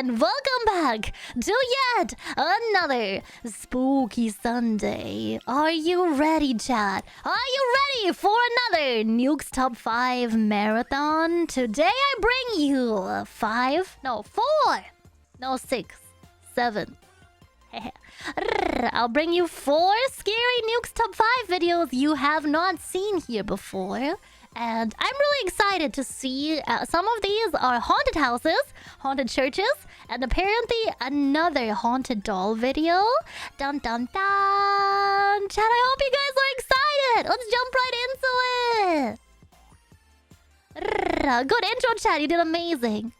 and welcome back to yet another spooky Sunday. Are you ready, chat? Are you ready for another Nukes Top 5 marathon? Today I bring you 6, 7. I'll bring you 4 scary Nukes Top 5 videos you have not seen here before. And I'm really excited to see some of these are haunted houses, haunted churches, and apparently another haunted doll video. Dun dun dun! Chat, I hope you guys are excited! Let's jump right into it! Good intro, chat. You did amazing.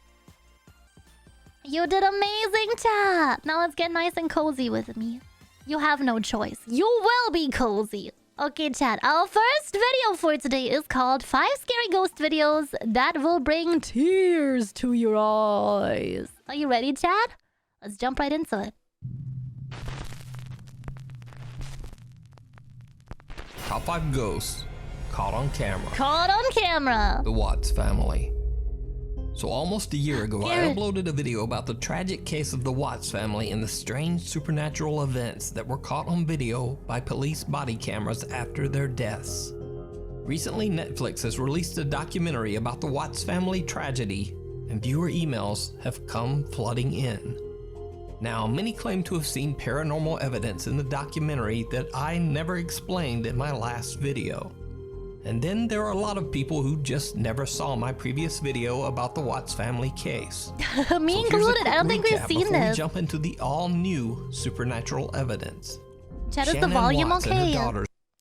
You did amazing, chat. Now let's get nice and cozy with me. You have no choice. You will be cozy. Okay, chat. Our first video for today is called 5 Scary Ghost Videos That Will Bring Tears to Your Eyes. Are you ready, chat? Let's jump right into it. Top 5 ghosts caught on camera. Caught on camera. The Watts family. So almost a year ago, I uploaded a video about the tragic case of the Watts family and the strange supernatural events that were caught on video by police body cameras after their deaths. Recently, Netflix has released a documentary about the Watts family tragedy, and viewer emails have come flooding in. Now, many claim to have seen paranormal evidence in the documentary that I never explained in my last video. And then there are a lot of people who just never saw my previous video about the Watts family case. Me included. I don't think we've seen this. We jump into the all-new supernatural evidence. Chat, is the volume okay?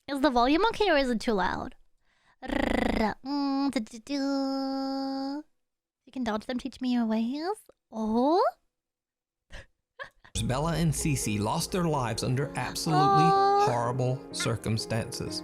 Is the volume okay or is it too loud? You can dodge them, teach me your ways. Oh? Bella and Cece lost their lives under absolutely horrible circumstances.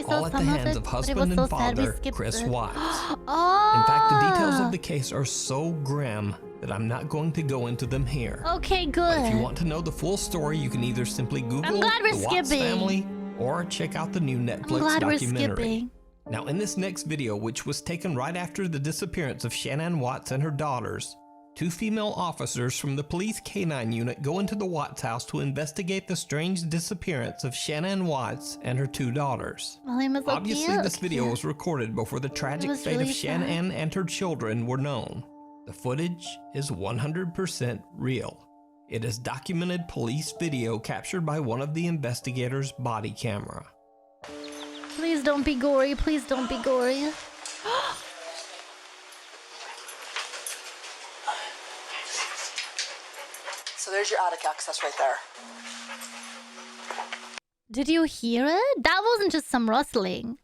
All at the hands of husband and father, Chris Watts. In fact, the details of the case are so grim that I'm not going to go into them here. Okay, good. But if you want to know the full story, you can either simply Google the Watts family or check out the new Netflix documentary. Now, in this next video, which was taken right after the disappearance of Shanann Watts and her daughters, 2 female officers from the police K-9 unit go into the Watts house to investigate the strange disappearance of Shanann Watts and her 2 daughters. Obviously, this video was recorded before the tragic fate of Shanann and her children were known. The footage is 100% real. It is documented police video captured by one of the investigators' body camera. Please don't be gory. Please don't be gory. So there's your attic access right there. Did you hear it? That wasn't just some rustling.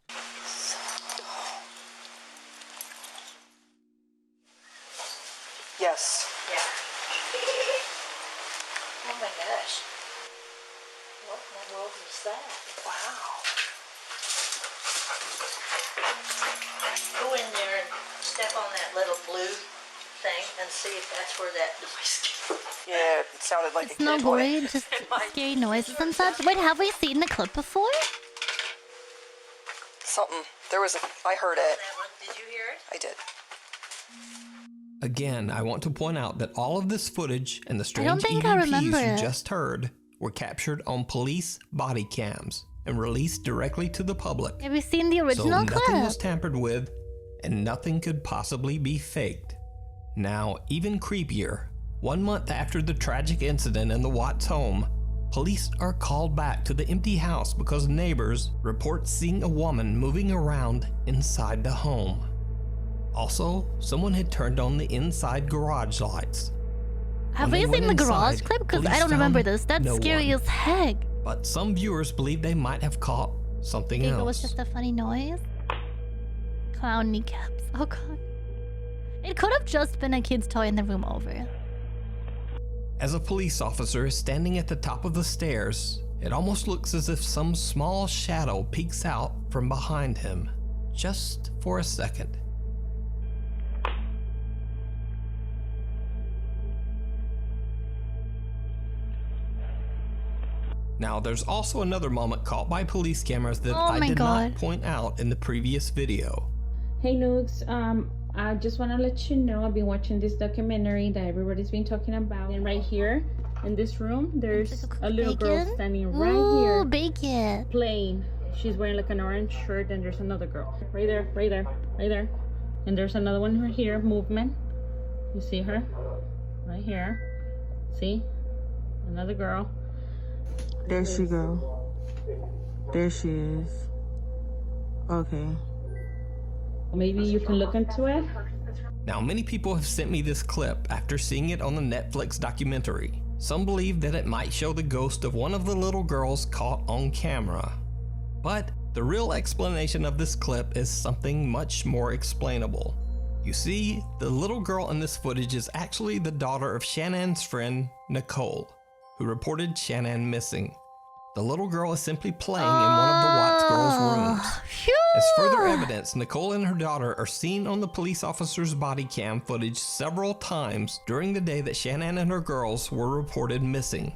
Yes. Yeah. Oh my gosh. What in the world was that? Wow. Go in there and step on that little blue thing and see if that's where that noise came. Yeah, it sounded like it's a kid no toy. gory, just scary noises and such. Wait, have we seen the clip before? Something. There was a... I heard it. Did you hear it? I did. Again, I want to point out that all of this footage and the strange EVPs you just heard were captured on police body cams and released directly to the public. Have we seen the original clip? So nothing was tampered with and nothing could possibly be faked. Now, even creepier, 1 month after the tragic incident in the Watts home, police are called back to the empty house because neighbors report seeing a woman moving around inside the home. Also, someone had turned on the inside garage lights. Have we seen the garage clip? Because I don't remember this. That's scary as heck. But some viewers believe they might have caught something else. It was just a funny noise. Clown kneecaps. Oh god. It could have just been a kid's toy in the room over. As a police officer is standing at the top of the stairs, it almost looks as if some small shadow peeks out from behind him, just for a second. Now, there's also another moment caught by police cameras that I did not point out in the previous video. Hey Nukes, I just want to let you know I've been watching this documentary that everybody's been talking about. And right here in this room, there's a little girl standing right here. Bacon. Playing. She's wearing like an orange shirt, and there's another girl. Right there, right there, right there. And there's another one right here, movement. You see her? Right here. See? Another girl. There she go. There she is. Okay. Maybe you can look into it. Now, many people have sent me this clip after seeing it on the Netflix documentary. Some believe that it might show the ghost of one of the little girls caught on camera. But the real explanation of this clip is something much more explainable. You see, the little girl in this footage is actually the daughter of Shannon's friend, Nicole, who reported Shannon missing. The little girl is simply playing in one of the Watts girls' rooms. Phew. As further evidence, Nicole and her daughter are seen on the police officer's body cam footage several times during the day that Shannon and her girls were reported missing.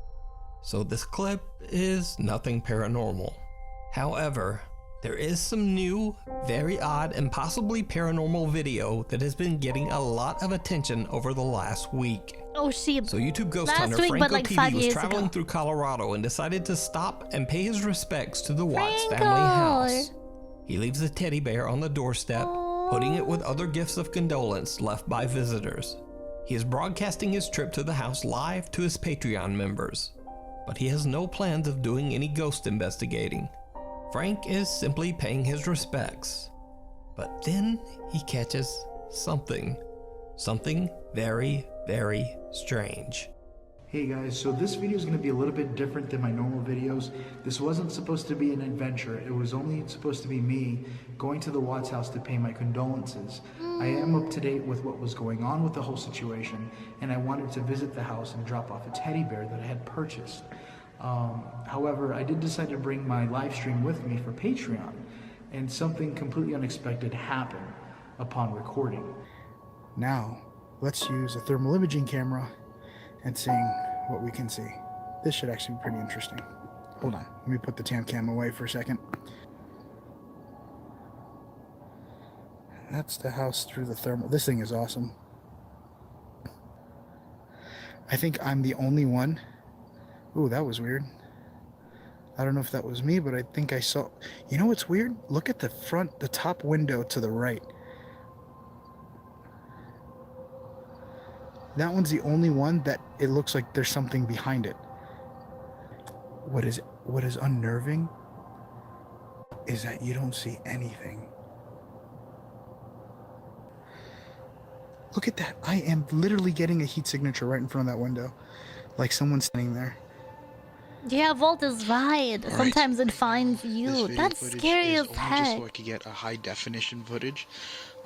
So this clip is nothing paranormal. However, there is some new, very odd, and possibly paranormal video that has been getting a lot of attention over the last week. Oh shit. So YouTube ghost Last hunter week, Franco but like TV 5 was years traveling ago. through Colorado and decided to stop and pay his respects to the Watts Franco. family house. He leaves a teddy bear on the doorstep, putting it with other gifts of condolence left by visitors. He is broadcasting his trip to the house live to his Patreon members, but he has no plans of doing any ghost investigating. Frank is simply paying his respects. But then he catches something very, very strange. Hey guys, so this video is going to be a little bit different than my normal videos. This wasn't supposed to be an adventure. It was only supposed to be me going to the Watts house to pay my condolences. I am up to date with what was going on with the whole situation, and I wanted to visit the house and drop off a teddy bear that I had purchased. However, I did decide to bring my live stream with me for Patreon, and something completely unexpected happened upon recording. Now, let's use a thermal imaging camera and seeing what we can see. This should actually be pretty interesting. Hold on, let me put the tan cam away for a second. That's the house through the thermal. This thing is awesome. I think I'm the only one. Ooh, that was weird. I don't know if that was me, but I think I saw... You know what's weird? Look at the front, the top window to the right. That one's the only one that it looks like there's something behind it. What is unnerving is that you don't see anything. Look at that. I am literally getting a heat signature right in front of that window. Like someone's standing there. Yeah, Volt is right. Sometimes it finds you. That's scary as heck. Just so I could get a high definition footage.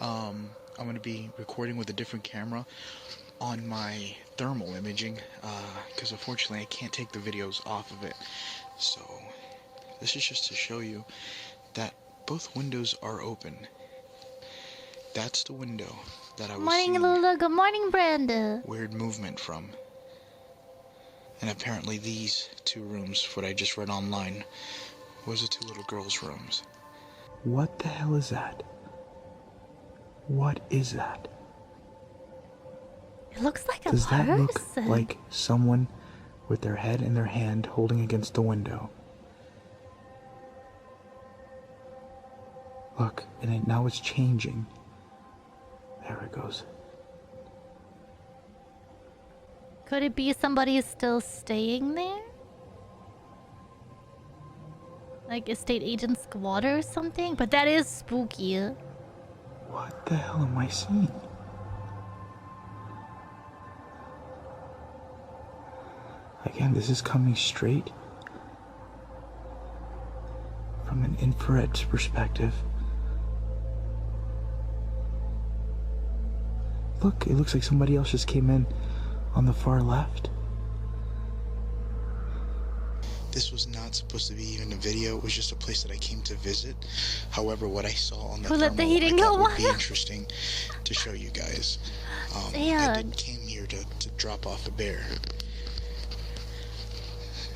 I'm going to be recording with a different camera on my thermal imaging, because unfortunately I can't take the videos off of it. So this is just to show you that both windows are open. That's the window that I was Morning, seeing Lulu. Good morning, Brenda. weird movement from. And apparently these two rooms, what I just read online, was the two little girls' rooms. What the hell is that? What is that? It looks like a Does that person. look like someone with their head in their hand holding against the window? Look, and now it's changing. There it goes. Could it be somebody still staying there? Like estate agent squatter or something? But that is spooky. What the hell am I seeing? Again, this is coming straight from an infrared perspective. Look, it looks like somebody else just came in on the far left. This was not supposed to be even a video. It was just a place that I came to visit. However, what I saw on the Who let the thermal, heating I thought go would be wild? interesting to show you guys. I Damn. came here to drop off a bear.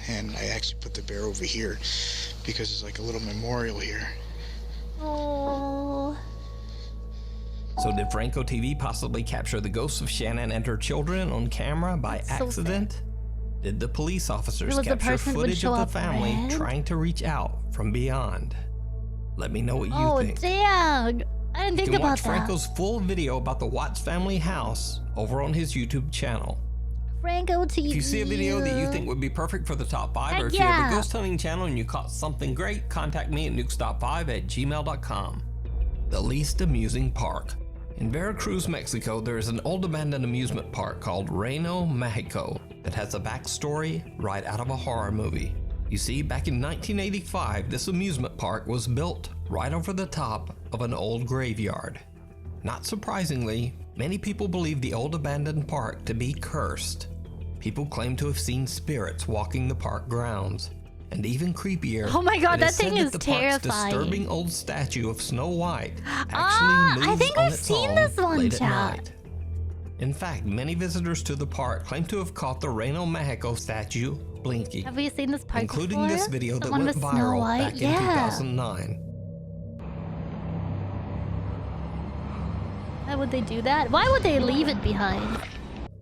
And I actually put the bear over here because it's like a little memorial here. Oh. So did Franco TV possibly capture the ghosts of Shannon and her children on camera by accident? Did the police officers capture footage of the family trying to reach out from beyond? Let me know what you think. Oh, damn. I didn't think about that. You can watch Franco's full video about the Watts family house over on his YouTube channel. Franco TV. If you see a video that you think would be perfect for the top 5, or if you have a ghost hunting channel and you caught something great, contact me at nukes.5@gmail.com. The least amusing park. In Veracruz, Mexico, there is an old abandoned amusement park called Reino Mexico that has a backstory right out of a horror movie. You see, back in 1985, this amusement park was built right over the top of an old graveyard. Not surprisingly, many people believe the old abandoned park to be cursed. People claim to have seen spirits walking the park grounds. And even creepier, oh my god, that thing is terrifying. Park's disturbing old statue of Snow White actually moves I think I've seen this one, late chat. at night. In fact, many visitors to the park claim to have caught the Reino Mexico statue blinking. Have we seen this park including before? this video that one went with viral back in 2009. Why would they do that? Why would they leave it behind?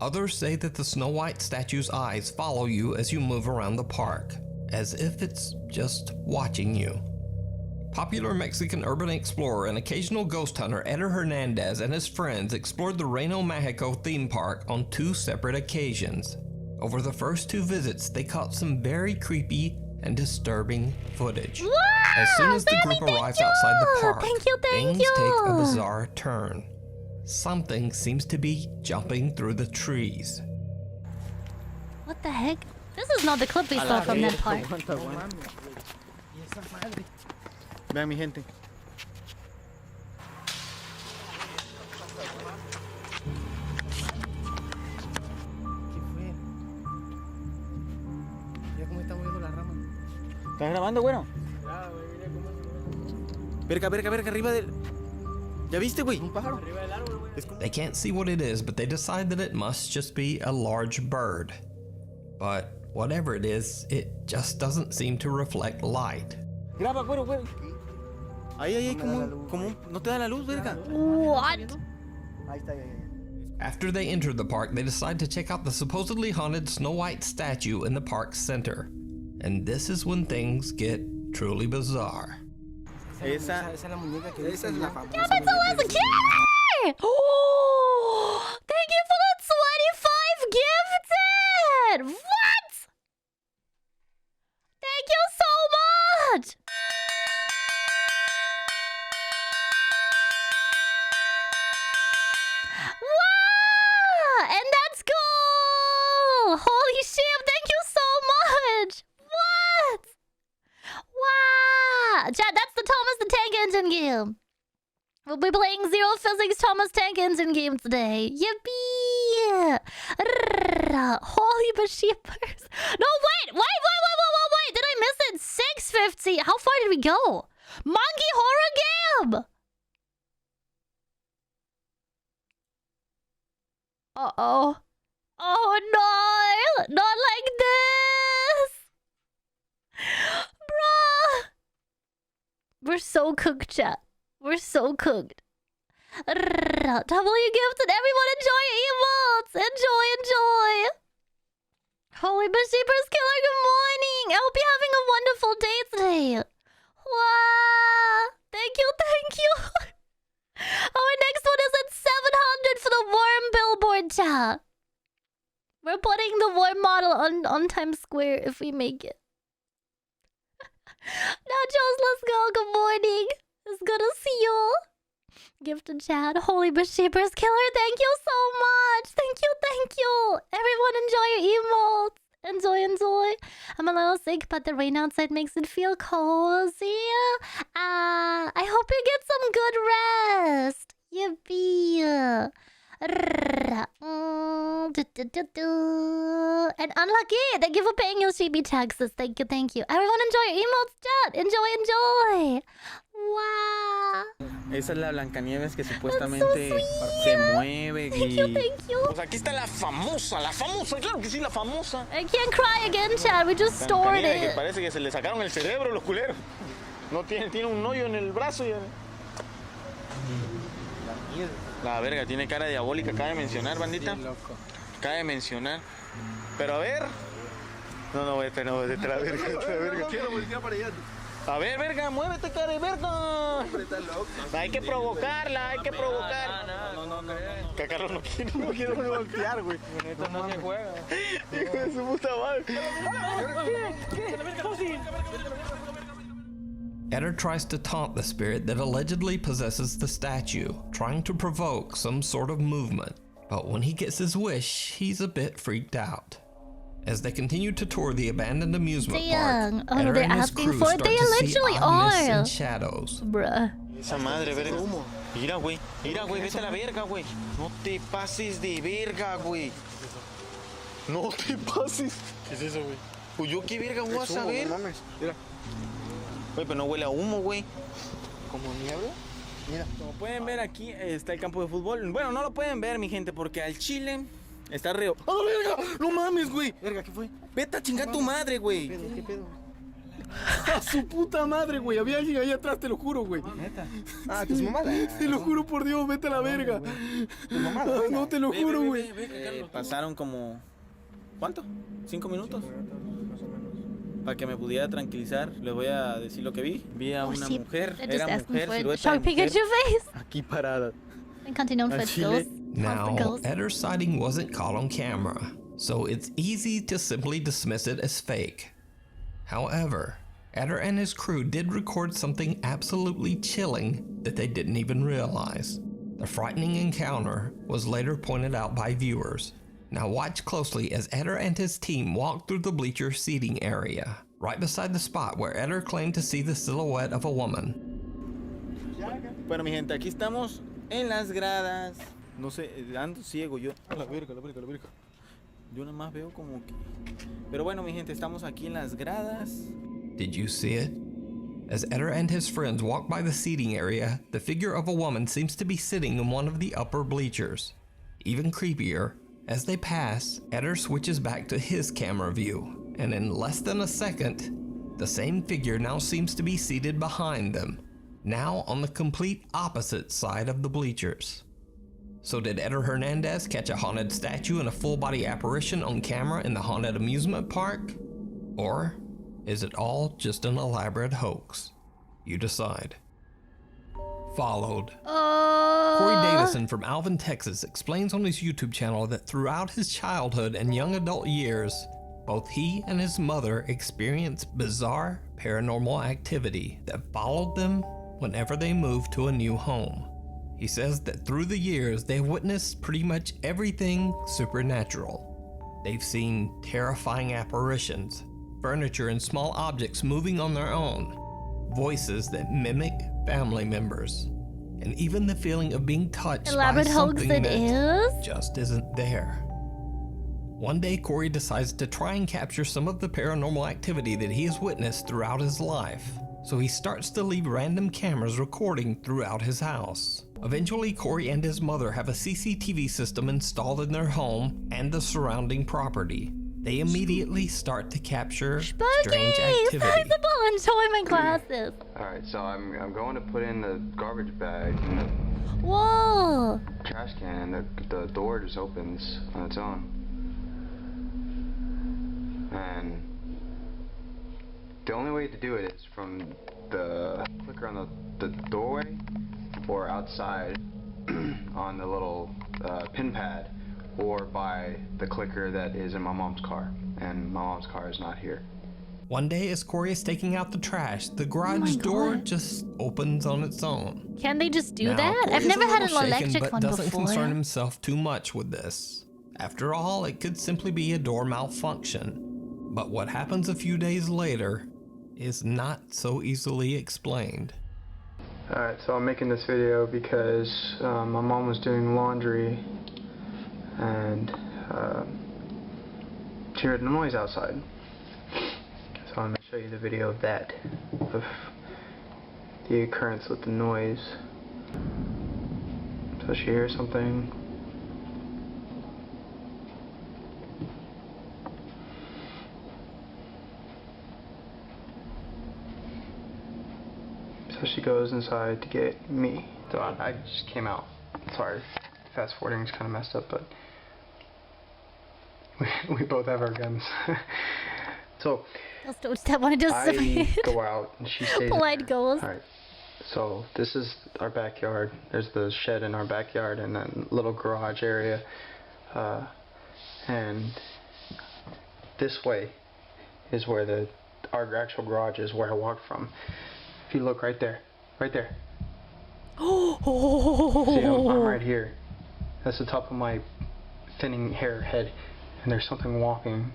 Others say that the Snow White statue's eyes follow you as you move around the park, as if it's just watching you. Popular Mexican urban explorer and occasional ghost hunter Eder Hernandez and his friends explored the Reino Mexico theme park on 2 separate occasions. Over the first 2 visits, they caught some very creepy and disturbing footage. Wow, as soon as the group arrives outside the park, things take a bizarre turn. Something seems to be jumping through the trees. What the heck? This is not the clip we saw from that park. Vean mi gente. ¿Estás grabando, bueno? Verga, arriba del... ¿Ya viste, güey? Un pájaro. They can't see what it is, but they decide that it must just be a large bird. But whatever it is, it just doesn't seem to reflect light. Graba, güero. Ahí, como... ¿No te da la luz, verga? What? After they enter the park, they decide to check out the supposedly haunted Snow White statue in the park's center. And this is when things get truly bizarre. Esa es la muñeca que dice la famosa. Yeah, but so was a kid! Oh, thank you for the 25 gifted! What? Thank you so much! Wow! And that's cool! Holy shit, thank you so much! What? Wow! Chat, that's the Thomas the Tank Engine game. We'll be playing Zero Physics Thomas Tank Engine game today. Yippee! Holy Bashipers. No, wait! Did I miss it? 650. How far did we go? Monkey Horror Game! Uh-oh. Oh no! Not like this! Bruh! We're so cooked, chat. We're so cooked. W gifted. Everyone enjoy your emotes. Enjoy. Holy Bashipers Killer, good morning. I hope you're having a wonderful day today. Wow. Thank you. Our next one is at 700 for the worm billboard chat. We're putting the worm model on Times Square if we make it. Nachos, let's go. Good morning. It's good to see you. Gifted chat. Holy Bashipers Killer, thank you so much. Thank you. Everyone enjoy your emotes. Enjoy. I'm a little sick, but the rain outside makes it feel cozy. I hope you get some good rest. Yippee. And unlucky, thank you for paying your CB taxes. Thank you. Everyone enjoy your emotes, chat. Enjoy. Wow. Esa es la Blancanieves que supuestamente se mueve. Thank you. Pues aquí está la famosa, claro que sí, la famosa. I can't cry again, chat. We just stored it. Que parece que se le sacaron el cerebro los culeros. No tiene un hoyo en el brazo. La verga, tiene cara diabólica, acaba de mencionar, bandita. Acaba de mencionar. Pero a ver. No, vete la verga. Quiero voltear para allá. A ver, verga, muévete, cara de verga. Hay que provocarla, hay que provocar. No. Que Carlos no quiere voltear, güey. Esto no se juega. Hijo de su puta madre. Eder tries to taunt the spirit that allegedly possesses the statue, trying to provoke some sort of movement. But when he gets his wish, he's a bit freaked out. As they continue to tour the abandoned amusement park, Eder they're and his asking crew for it. start They to see literally oddness are. and shadows. Bruh. Esa madre, verga. Mira, güey, vete a la verga, güey. No te pases de verga, güey. No te pases. ¿Qué es eso, güey? Pues yo qué verga voy a saber. No mames. Mira. Güey, pero no huele a humo, güey. ¿Como niebla? Mira. Como pueden ver, aquí está el campo de fútbol. Bueno, no lo pueden ver, mi gente, porque al chile está reo. ¡Ah, verga! ¡No mames, güey! Verga, ¿qué fue? Vete a chingar tu madre, güey. ¿Qué pedo? A su puta madre, güey. Había alguien ahí atrás, te lo juro, güey. ¿Neta? Ah, tu mamada. Te lo juro por Dios, vete a la verga. Tu mamada. No, te lo juro, güey. Pasaron como... ¿Cuánto? 5 minutos. Para que me pudiera tranquilizar, les voy a decir lo que vi. Vi a una mujer, era mujer, silueta de mujer, aquí parada. Now, Eder's sighting wasn't caught on camera, so it's easy to simply dismiss it as fake. However, Eder and his crew did record something absolutely chilling that they didn't even realize. The frightening encounter was later pointed out by viewers. Now watch closely as Eder and his team walk through the bleacher seating area, right beside the spot where Eder claimed to see the silhouette of a woman. Bueno, mi gente, aquí estamos en las gradas. No sé, ando ciego yo. La verga. Yo nada más veo como que... Pero bueno, mi gente, estamos aquí en las gradas. Did you see it? As Eder and his friends walk by the seating area, the figure of a woman seems to be sitting in one of the upper bleachers. Even creepier, as they pass, Eder switches back to his camera view, and in less than a second, the same figure now seems to be seated behind them, now on the complete opposite side of the bleachers. So did Eder Hernandez catch a haunted statue and a full-body apparition on camera in the haunted amusement park? Or is it all just an elaborate hoax? You decide. Followed. Corey Davison from Alvin, Texas explains on his YouTube channel that throughout his childhood and young adult years, both he and his mother experienced bizarre paranormal activity that followed them whenever they moved to a new home. He says that through the years, they've witnessed pretty much everything supernatural. They've seen terrifying apparitions, furniture and small objects moving on their own, voices that mimic family members, and even the feeling of being touched by something that just isn't there. One day, Corey decides to try and capture some of the paranormal activity that he has witnessed throughout his life, so he starts to leave random cameras recording throughout his house. Eventually, Corey and his mother have a CCTV system installed in their home and the surrounding property. They immediately start to capture strange activity. Enjoy my glasses. Alright, so I'm going to put in the garbage bag in the Whoa! trash can, and the door just opens on its own. And the only way to do it is from the clicker on the doorway or outside on the little pin pad, or by the clicker that is in my mom's car, and my mom's car is not here. One day, as Corey is taking out the trash, the garage door just opens on its own. Can they just do Now, that? Corey's I've never had an shaken, electric but one doesn't before. concern himself too much with this. After all, it could simply be a door malfunction. But what happens a few days later is not so easily explained. Alright, so I'm making this video because my mom was doing laundry and she heard a noise outside. So I'm going to show you the video of that, of the occurrence with the noise. So she hears something. So she goes inside to get me. So I just came out. Sorry, fast forwarding is kind of messed up, but we both have our guns. So I want to do I go out and she stays. Polite goals. All right. So this is our backyard. There's the shed in our backyard and then little garage area. And this way is where our actual garage is, where I walked from. If you look right there, right there. See, I'm right here. That's the top of my thinning hair head, and there's something walking.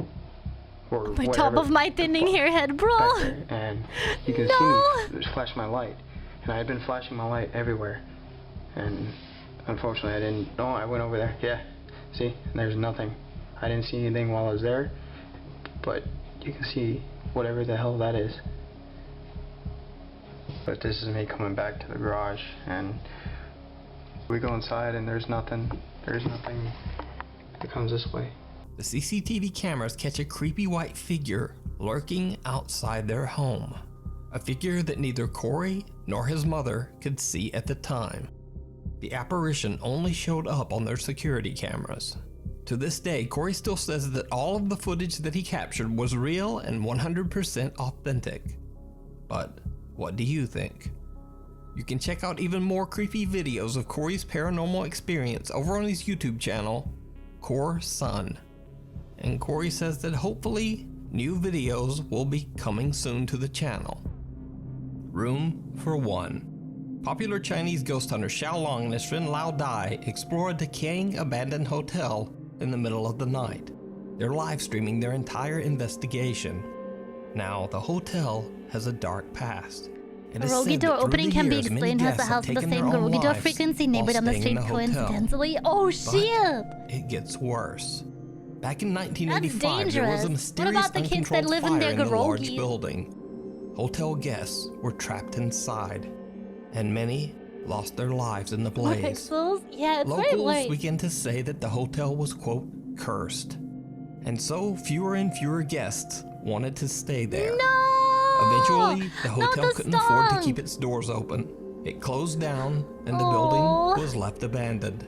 Or my top of my thinning hair head, bro. And you can see me flash my light, and I had been flashing my light everywhere, and unfortunately I didn't. Oh, I went over there. Yeah, see, there's nothing. I didn't see anything while I was there, but you can see whatever the hell that is. But this is me coming back to the garage, and we go inside, and there's nothing. There's nothing that comes this way. The CCTV cameras catch a creepy white figure lurking outside their home. A figure that neither Corey nor his mother could see at the time. The apparition only showed up on their security cameras. To this day, Corey still says that all of the footage that he captured was real and 100% authentic. But what do you think? You can check out even more creepy videos of Corey's paranormal experience over on his YouTube channel, Core Sun. And Corey says that hopefully new videos will be coming soon to the channel. Room for One. Popular Chinese ghost hunter Xiaolong and his friend Lao Dai explore a decaying abandoned hotel in the middle of the night. They're live streaming their entire investigation. Now, the hotel has a dark past. A Rogi door opening can be explained as the house with the same Rogi door frequency neighbored on the street coincidentally. Oh shit! It gets worse. Back in 1985, there was a mysterious what about the kids that live in their large building. Hotel guests were trapped inside, and many lost their lives in the blaze. Pixels? Yeah, it's very Locals late. began to say that the hotel was, quote, cursed. And so fewer and fewer guests wanted to stay there. No! Eventually, the hotel couldn't afford to keep its doors open. It closed down, and the building was left abandoned.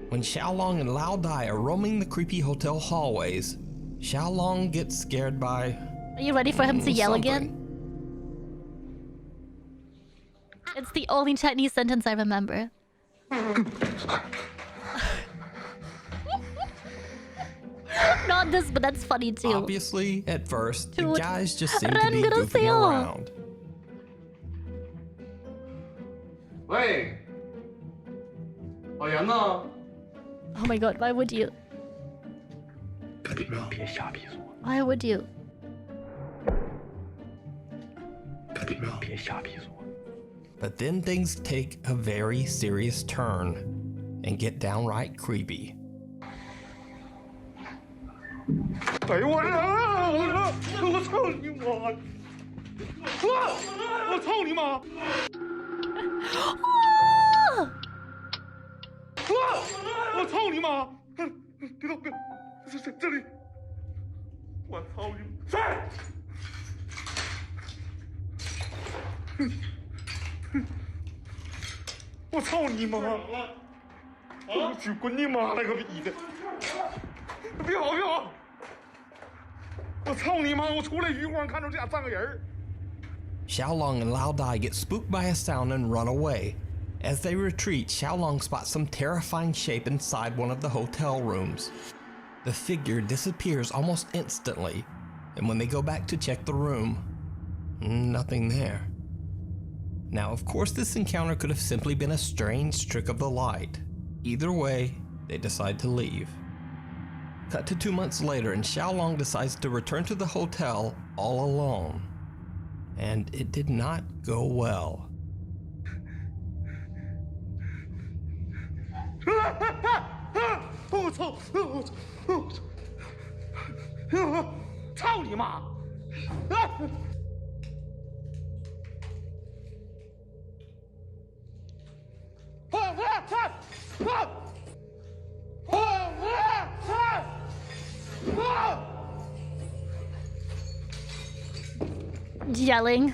When Xiaolong and Lao Dai are roaming the creepy hotel hallways, Xiaolong gets scared by... Are you ready for him to yell again? It's the only Chinese sentence I remember. Not this, but that's funny too. Obviously, at first, the guys just seem to be goofing around. Wait. Oh my god, why would you? Why would you? But then things take a very serious turn and get downright creepy. Xiaolong and Lao Dai get spooked by a sound and run away. As they retreat, Xiaolong spots some terrifying shape inside one of the hotel rooms. The figure disappears almost instantly, and when they go back to check the room, nothing there. Now, of course, this encounter could have simply been a strange trick of the light. Either way, they decide to leave. Cut to 2 months later, and Xiaolong decides to return to the hotel all alone. And it did not go well. Yelling.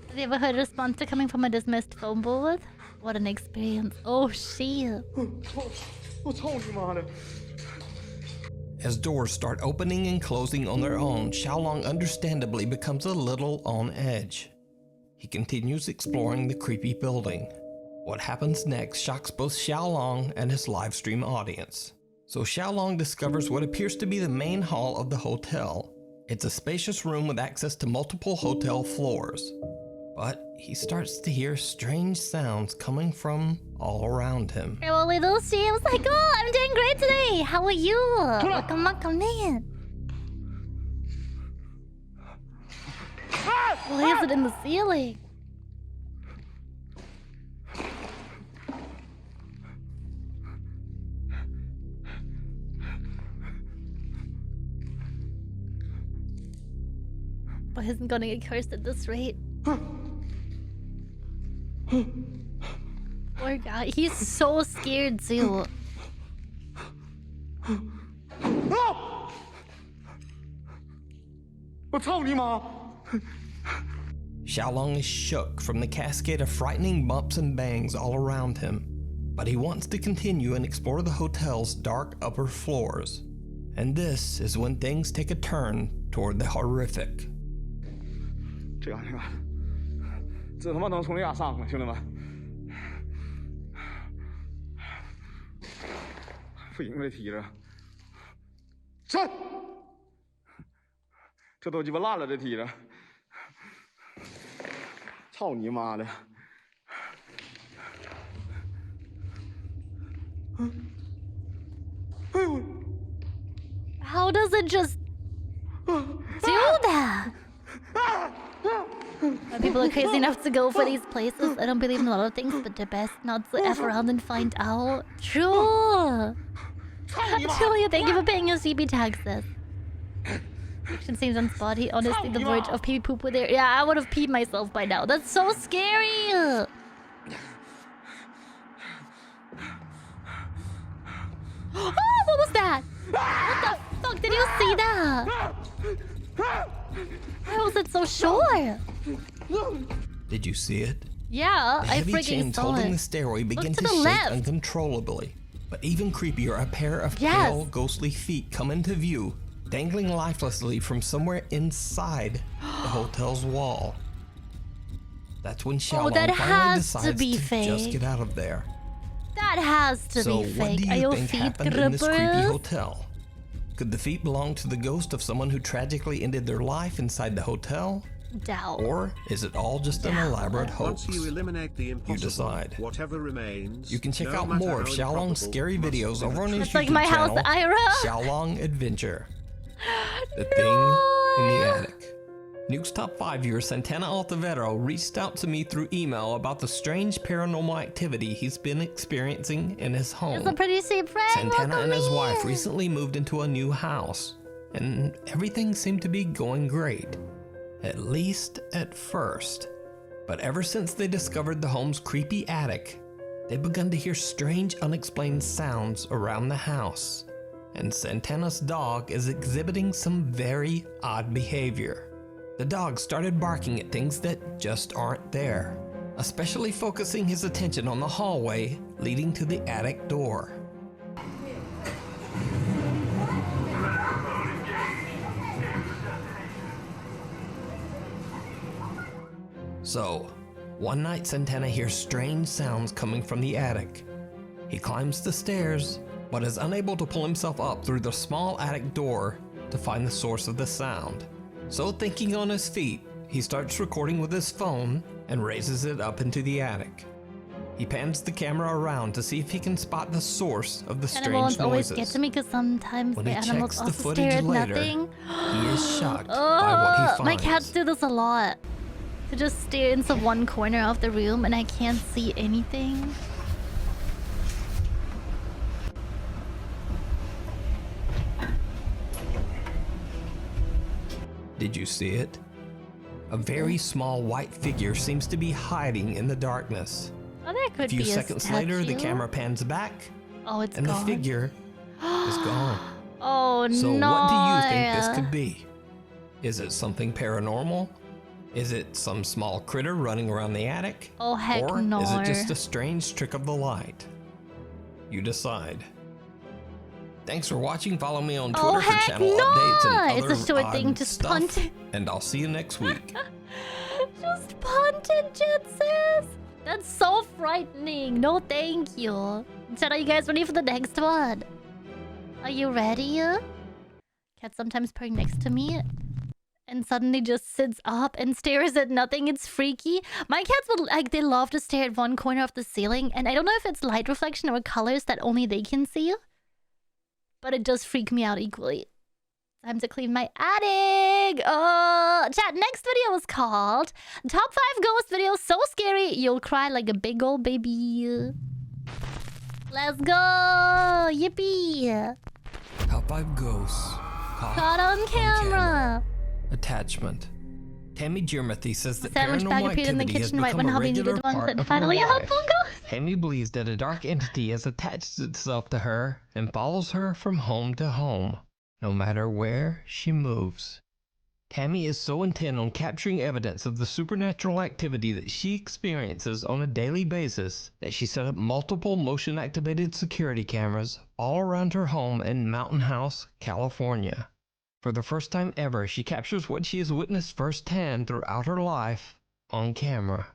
Have you ever heard a response to coming from a dismissed phone booth? What an experience. Oh, shit. As doors start opening and closing on their own, Xiaolong understandably becomes a little on edge. He continues exploring the creepy building. What happens next shocks both Xiaolong and his livestream audience. So Xiaolong discovers what appears to be the main hall of the hotel. It's a spacious room with access to multiple hotel floors. But he starts to hear strange sounds coming from all around him. Hey, well, little she was like, oh, I'm doing great today. How are you? Come in. Why is it in the ceiling? But isn't gonna get cursed at this rate. Poor guy, he's so scared too. Xiaolong is shook from the cascade of frightening bumps and bangs all around him, but he wants to continue and explore the hotel's dark upper floors. And this is when things take a turn toward the horrific. 这他妈能从这样上吗，兄弟们？不行，这梯子，上！这都鸡巴烂了，这梯子！操你妈的！哎呦 How does it just do that? People are crazy enough to go for these places. I don't believe in a lot of things, but they're best not to F around and find out. True. Julia, thank you for paying your CB taxes. Action seems on spotty. Honestly, the verge of pee poop with there. Yeah, I would have peed myself by now. That's so scary. Oh, what was that? What the fuck? Did you see that? Why was it so short? Did you see it? Yeah, the I heavy freaking chains saw holding it. the stairway begin Look to to the shake left. uncontrollably. But even creepier, a pair of Yes. pale, ghostly feet come into view, dangling lifelessly from somewhere inside the hotel's wall. That's when Xiaolong that finally has decides to be just fake. get out of there. That has to So be what fake. do Are you your think feet happened in this creepy grippers? hotel? Could the feet belong to the ghost of someone who tragically ended their life inside the hotel? Doubt. Or is it all just an elaborate hoax? Once you eliminate the impossible, You decide. whatever remains. You can check no out matter more how of Xiaolong's improbable, scary must videos be over on the his It's truth. like my house, channel, Ira. Xiaolong Adventure. The Thing in the Attic. Nukes Top 5 viewer Santana Altavero reached out to me through email about the strange paranormal activity he's been experiencing in his home. It's a pretty cheap prank. Santana and his Welcome wife in. recently moved into a new house, and everything seemed to be going great. At least at first. But ever since they discovered the home's creepy attic, they've begun to hear strange, unexplained sounds around the house. And Santana's dog is exhibiting some very odd behavior. The dog started barking at things that just aren't there, especially focusing his attention on the hallway leading to the attic door. So, one night Santana hears strange sounds coming from the attic. He climbs the stairs, but is unable to pull himself up through the small attic door to find the source of the sound. So thinking on his feet, he starts recording with his phone and raises it up into the attic. He pans the camera around to see if he can spot the source of the strange Animals always noises. get to me because sometimes When the he animals checks the also footage stare at later, nothing. he is shocked by what he finds. My cats do this a lot. They just stare into one corner of the room and I can't see anything. Did you see it? A very small white figure seems to be hiding in the darkness. Oh, that could A few be seconds a later, the statue. camera pans back, Oh, it's and gone. the figure is gone. Oh, So no. what do you think this could be? Is it something paranormal? Is it some small critter running around the attic? Oh, heck or no. Is it just a strange trick of the light? You decide. Thanks for watching. Follow me on Twitter for channel updates and other It's a short thing. Just stuff, punt it. and I'll see you next week. Just punt it, Jitsis. That's so frightening. No, thank you. Chat, are you guys ready for the next one? Are you ready? Cat sometimes purring next to me and suddenly just sits up and stares at nothing. It's freaky. My cats would they love to stare at one corner of the ceiling, and I don't know if it's light reflection or colors that only they can see, but it does freak me out equally. Time to clean my attic. Chat, next video is called Top 5 Ghost Videos So Scary You'll Cry Like a Big Old Baby. Let's go! Yippee! Top 5 ghosts. Caught on camera. Attachment. Tammy Jermathy says that Sandwich bag paranormal appeared in the activity has kitchen right when become a Hubby regular needed one, part and of finally a her helpful life. ghost. Tammy believes that a dark entity has attached itself to her and follows her from home to home, no matter where she moves. Tammy is so intent on capturing evidence of the supernatural activity that she experiences on a daily basis that she set up multiple motion-activated security cameras all around her home in Mountain House, California. For the first time ever, she captures what she has witnessed firsthand throughout her life on camera.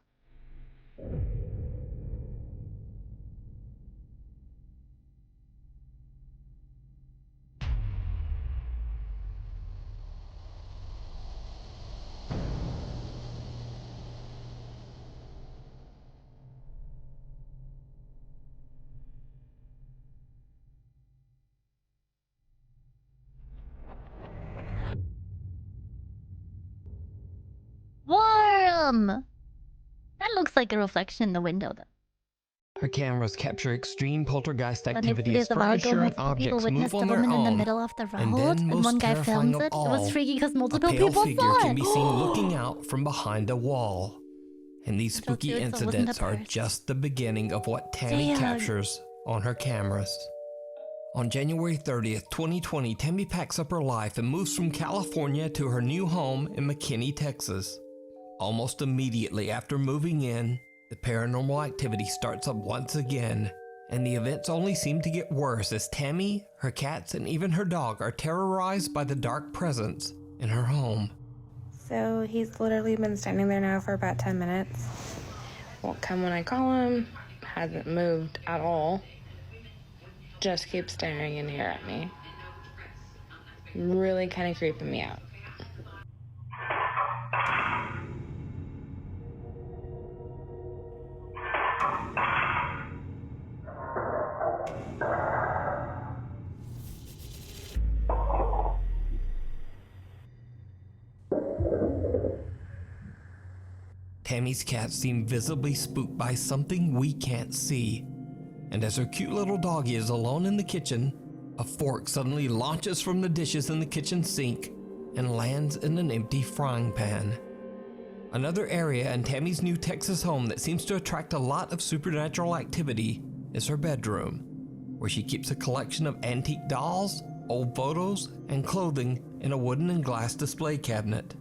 Warm! That looks like a reflection in the window, though. Her cameras capture extreme poltergeist activity Videos as of our furniture and multiple people objects witnessed move a on their woman in the own. middle of the And road, then, and most one guy terrifying films of it. It was all, freaky because a multiple pale people figure saw can it. be seen looking out from behind a wall. And these spooky it wasn't a incidents are purse. just the beginning of what Tammy Damn. captures on her cameras. On January 30th, 2020, Tammy packs up her life and moves from California to her new home in McKinney, Texas. Almost immediately after moving in, the paranormal activity starts up once again, and the events only seem to get worse as Tammy, her cats, and even her dog are terrorized by the dark presence in her home. So he's literally been standing there now for about 10 minutes. Won't come when I call him, hasn't moved at all. Just keeps staring in here at me. Really kind of creeping me out. Tammy's cats seem visibly spooked by something we can't see. And as her cute little doggy is alone in the kitchen, a fork suddenly launches from the dishes in the kitchen sink and lands in an empty frying pan. Another area in Tammy's new Texas home that seems to attract a lot of supernatural activity is her bedroom, where she keeps a collection of antique dolls, old photos, and clothing in a wooden and glass display cabinet.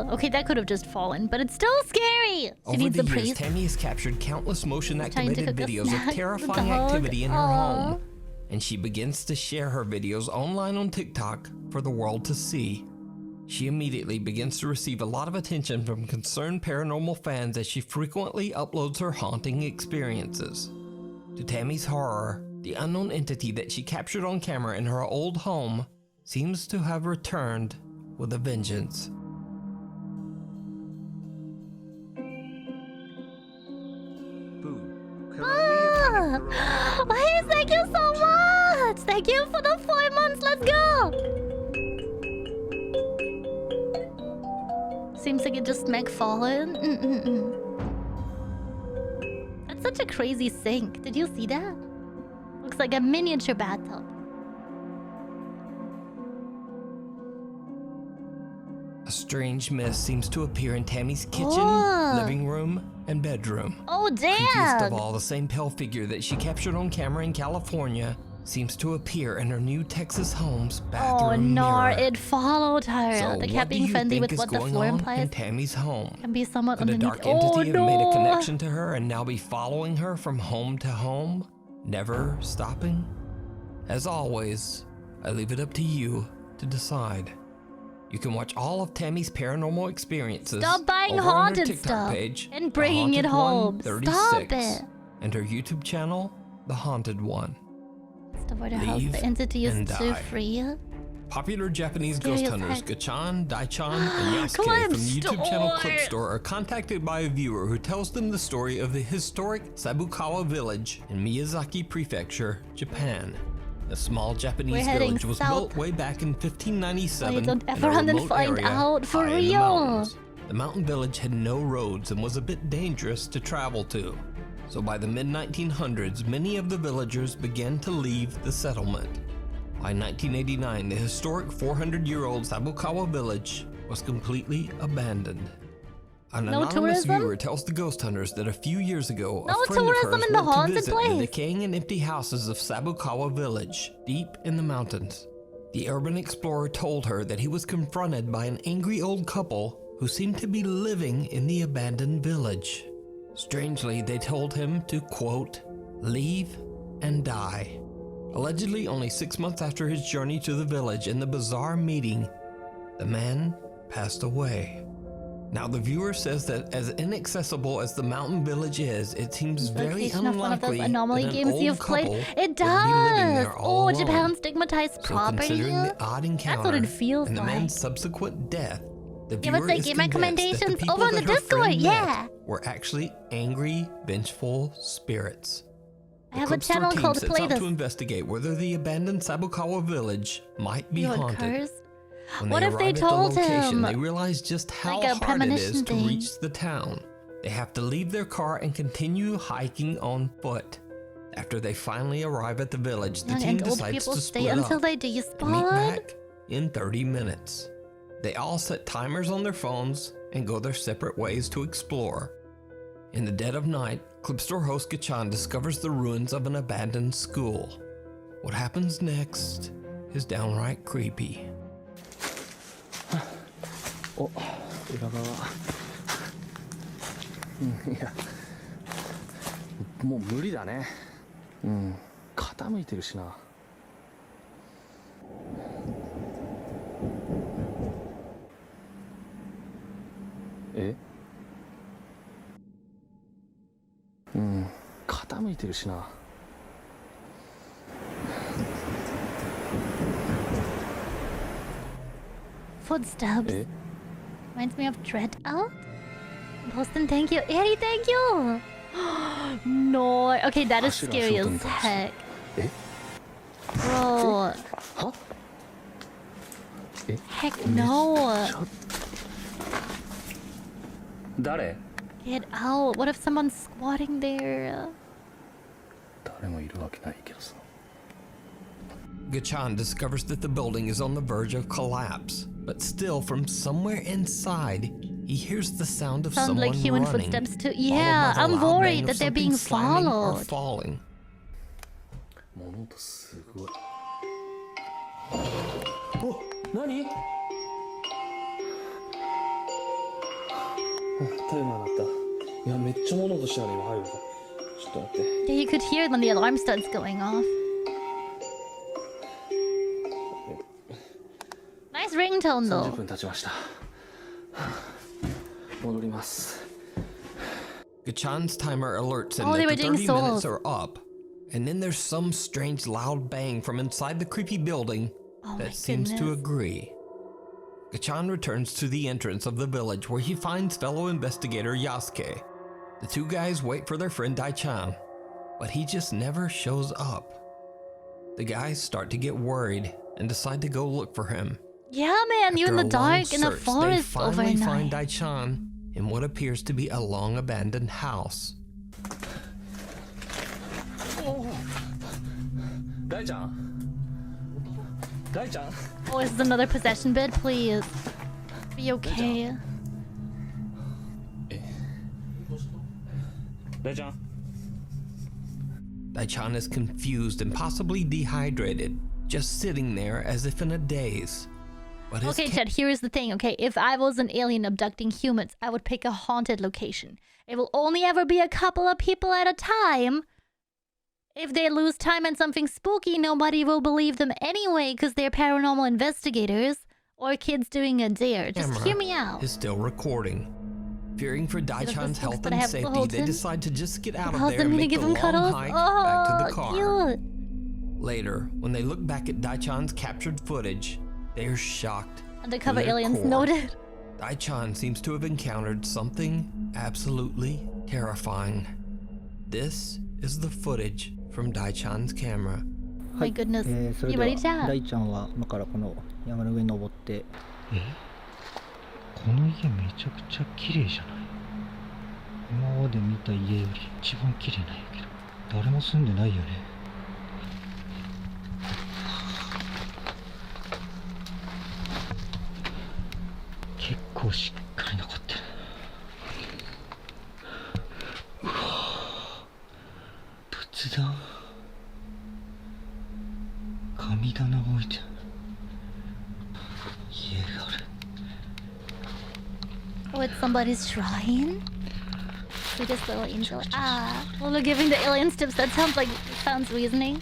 Okay, that could have just fallen, but it's still scary. She needs Over a the years, priest. Tammy has captured countless motion-activated cook a videos snack of with terrifying the dog. activity in her Aw. home, and she begins to share her videos online on TikTok for the world to see. She immediately begins to receive a lot of attention from concerned paranormal fans as she frequently uploads her haunting experiences. To Tammy's horror, the unknown entity that she captured on camera in her old home seems to have returned with a vengeance. Hey, thank you so much! Thank you for the 4 months, let's go! Seems like it just meg fallen. That's such a crazy sink. Did you see that? Looks like a miniature bathtub. A strange mist seems to appear in Tammy's kitchen, living room, and bedroom. Oh, Creepiest damn! of all, the same pale figure that she captured on camera in California seems to appear in her new Texas home's bathroom mirror. It followed her. So They kept being friendly with what the floor implies. In Tammy's home? Can be somewhat Could a underneath. dark entity have made a connection to her and now be following her from home to home, never stopping? As always, I leave it up to you to decide. You can watch all of Tammy's paranormal experiences. Stop buying over on her haunted TikTok stuff page, and bringing it home. Stop it. And her YouTube channel, The Haunted One. Stop order house. The entity is too free. Popular Japanese ghost hunters Gachan, Daichan, and Yasuke from the YouTube channel Clip Store are contacted by a viewer who tells them the story of the historic Sabukawa village in Miyazaki Prefecture, Japan. A small Japanese village was built way back in 1597 don't ever in a remote find area out for high in the real. mountains. The mountain village had no roads and was a bit dangerous to travel to. So by the mid-1900s, many of the villagers began to leave the settlement. By 1989, the historic 400-year-old Sabukawa village was completely abandoned. An anonymous viewer tells the ghost hunters that a few years ago, a friend of hers went to visit the decaying and empty houses of Sabukawa village, deep in the mountains. The urban explorer told her that he was confronted by an angry old couple who seemed to be living in the abandoned village. Strangely, they told him to, quote, leave and die. Allegedly, only 6 months after his journey to the village and the bizarre meeting, the man passed away. Now, the viewer says that as inaccessible as the mountain village is, it seems very unlikely that an old couple would be living there all alone. Japan stigmatized property. Considering the odd encounter That's what it feels and the like. man's subsequent death, the Give us viewer a is game convinced recommendations that the people over on the that her Discord, friend yeah. met were actually angry, vengeful spirits. I have a channel called sets Play out This. to investigate whether the abandoned Sabukawa village might be haunted. When What they if they arrive at the told location, him? they realize just how Like a hard it premonition is to thing. reach the town. They have to leave their car and continue hiking on foot. After they finally arrive at the village, the Young team and old decides people to stay split until up they and meet despawn. back in 30 minutes. They all set timers on their phones and go their separate ways to explore. In the dead of night, Clipstore host Gachan discovers the ruins of an abandoned school. What happens next is downright creepy. お、裏側。うん、いや、もう無理だね。うん、傾いてるしな。え？うん、傾いてるしな。 Footsteps. Reminds me of Dread Out. Boston, thank you. Eddie, thank you. No. Okay, that is scary as heck. Bro. Heck no. 誰？ Get out. What if someone's squatting there? 誰もいるわけないけどさ。 Gachan discovers that the building is on the verge of collapse, but still from somewhere inside, he hears the sound of Sounds someone like human running, footsteps too. followed Yeah, by the I'm loud bang worried of that they're something being slamming or followed. falling. 物音すごい。お、何？あ、タイマー鳴った。いや、めっちゃ物音したから今入るから。ちょっと待って。 Yeah, you could hear when the alarm starts going off. Nice ringtone though. 30分経ちました。戻ります。 Gachan's timer alerts him Oh, they that were the doing 30 minutes solos. are up, and then there's some strange loud bang from inside the creepy building that seems to agree. Gachan returns to the entrance of the village where he finds fellow investigator Yasuke. The two guys wait for their friend Daichan, but he just never shows up. The guys start to get worried and decide to go look for him. Yeah, man, you're in the After a long dark in a search, forest they finally overnight. find Daichan in what appears to be a long abandoned house. 大ちゃん？大ちゃん？ Oh, is this another possession bid, please? Be okay. Daichan is confused and possibly dehydrated, just sitting there as if in a daze. But okay, Chad, here's the thing, okay? If I was an alien abducting humans, I would pick a haunted location. It will only ever be a couple of people at a time. If they lose time on something spooky, nobody will believe them anyway because they're paranormal investigators or kids doing a dare. Just hear me out. Is still recording. Fearing for Daichan's health and safety, they decide to just get out of there and make the long hike back to the car. Cute. Later, when they look back at Daichan's captured footage, they're shocked. Undercover aliens noted. Daichan seems to have encountered something absolutely terrifying. This is the footage from Daichan's camera. Oh my goodness. You ready, Chad? 大ちゃんは今からこの山の上に登って。この家めちゃくちゃ綺麗じゃない？今まで見た家より一番綺麗なんやけど、誰も住んでないよね。結構しっかり残ってる。うわぁ、仏壇、神棚置いてある。家がある。Oh, it's somebody's shrine? Sweetest little angel. Ah, Lulu giving the aliens tips. That sounds reasoning.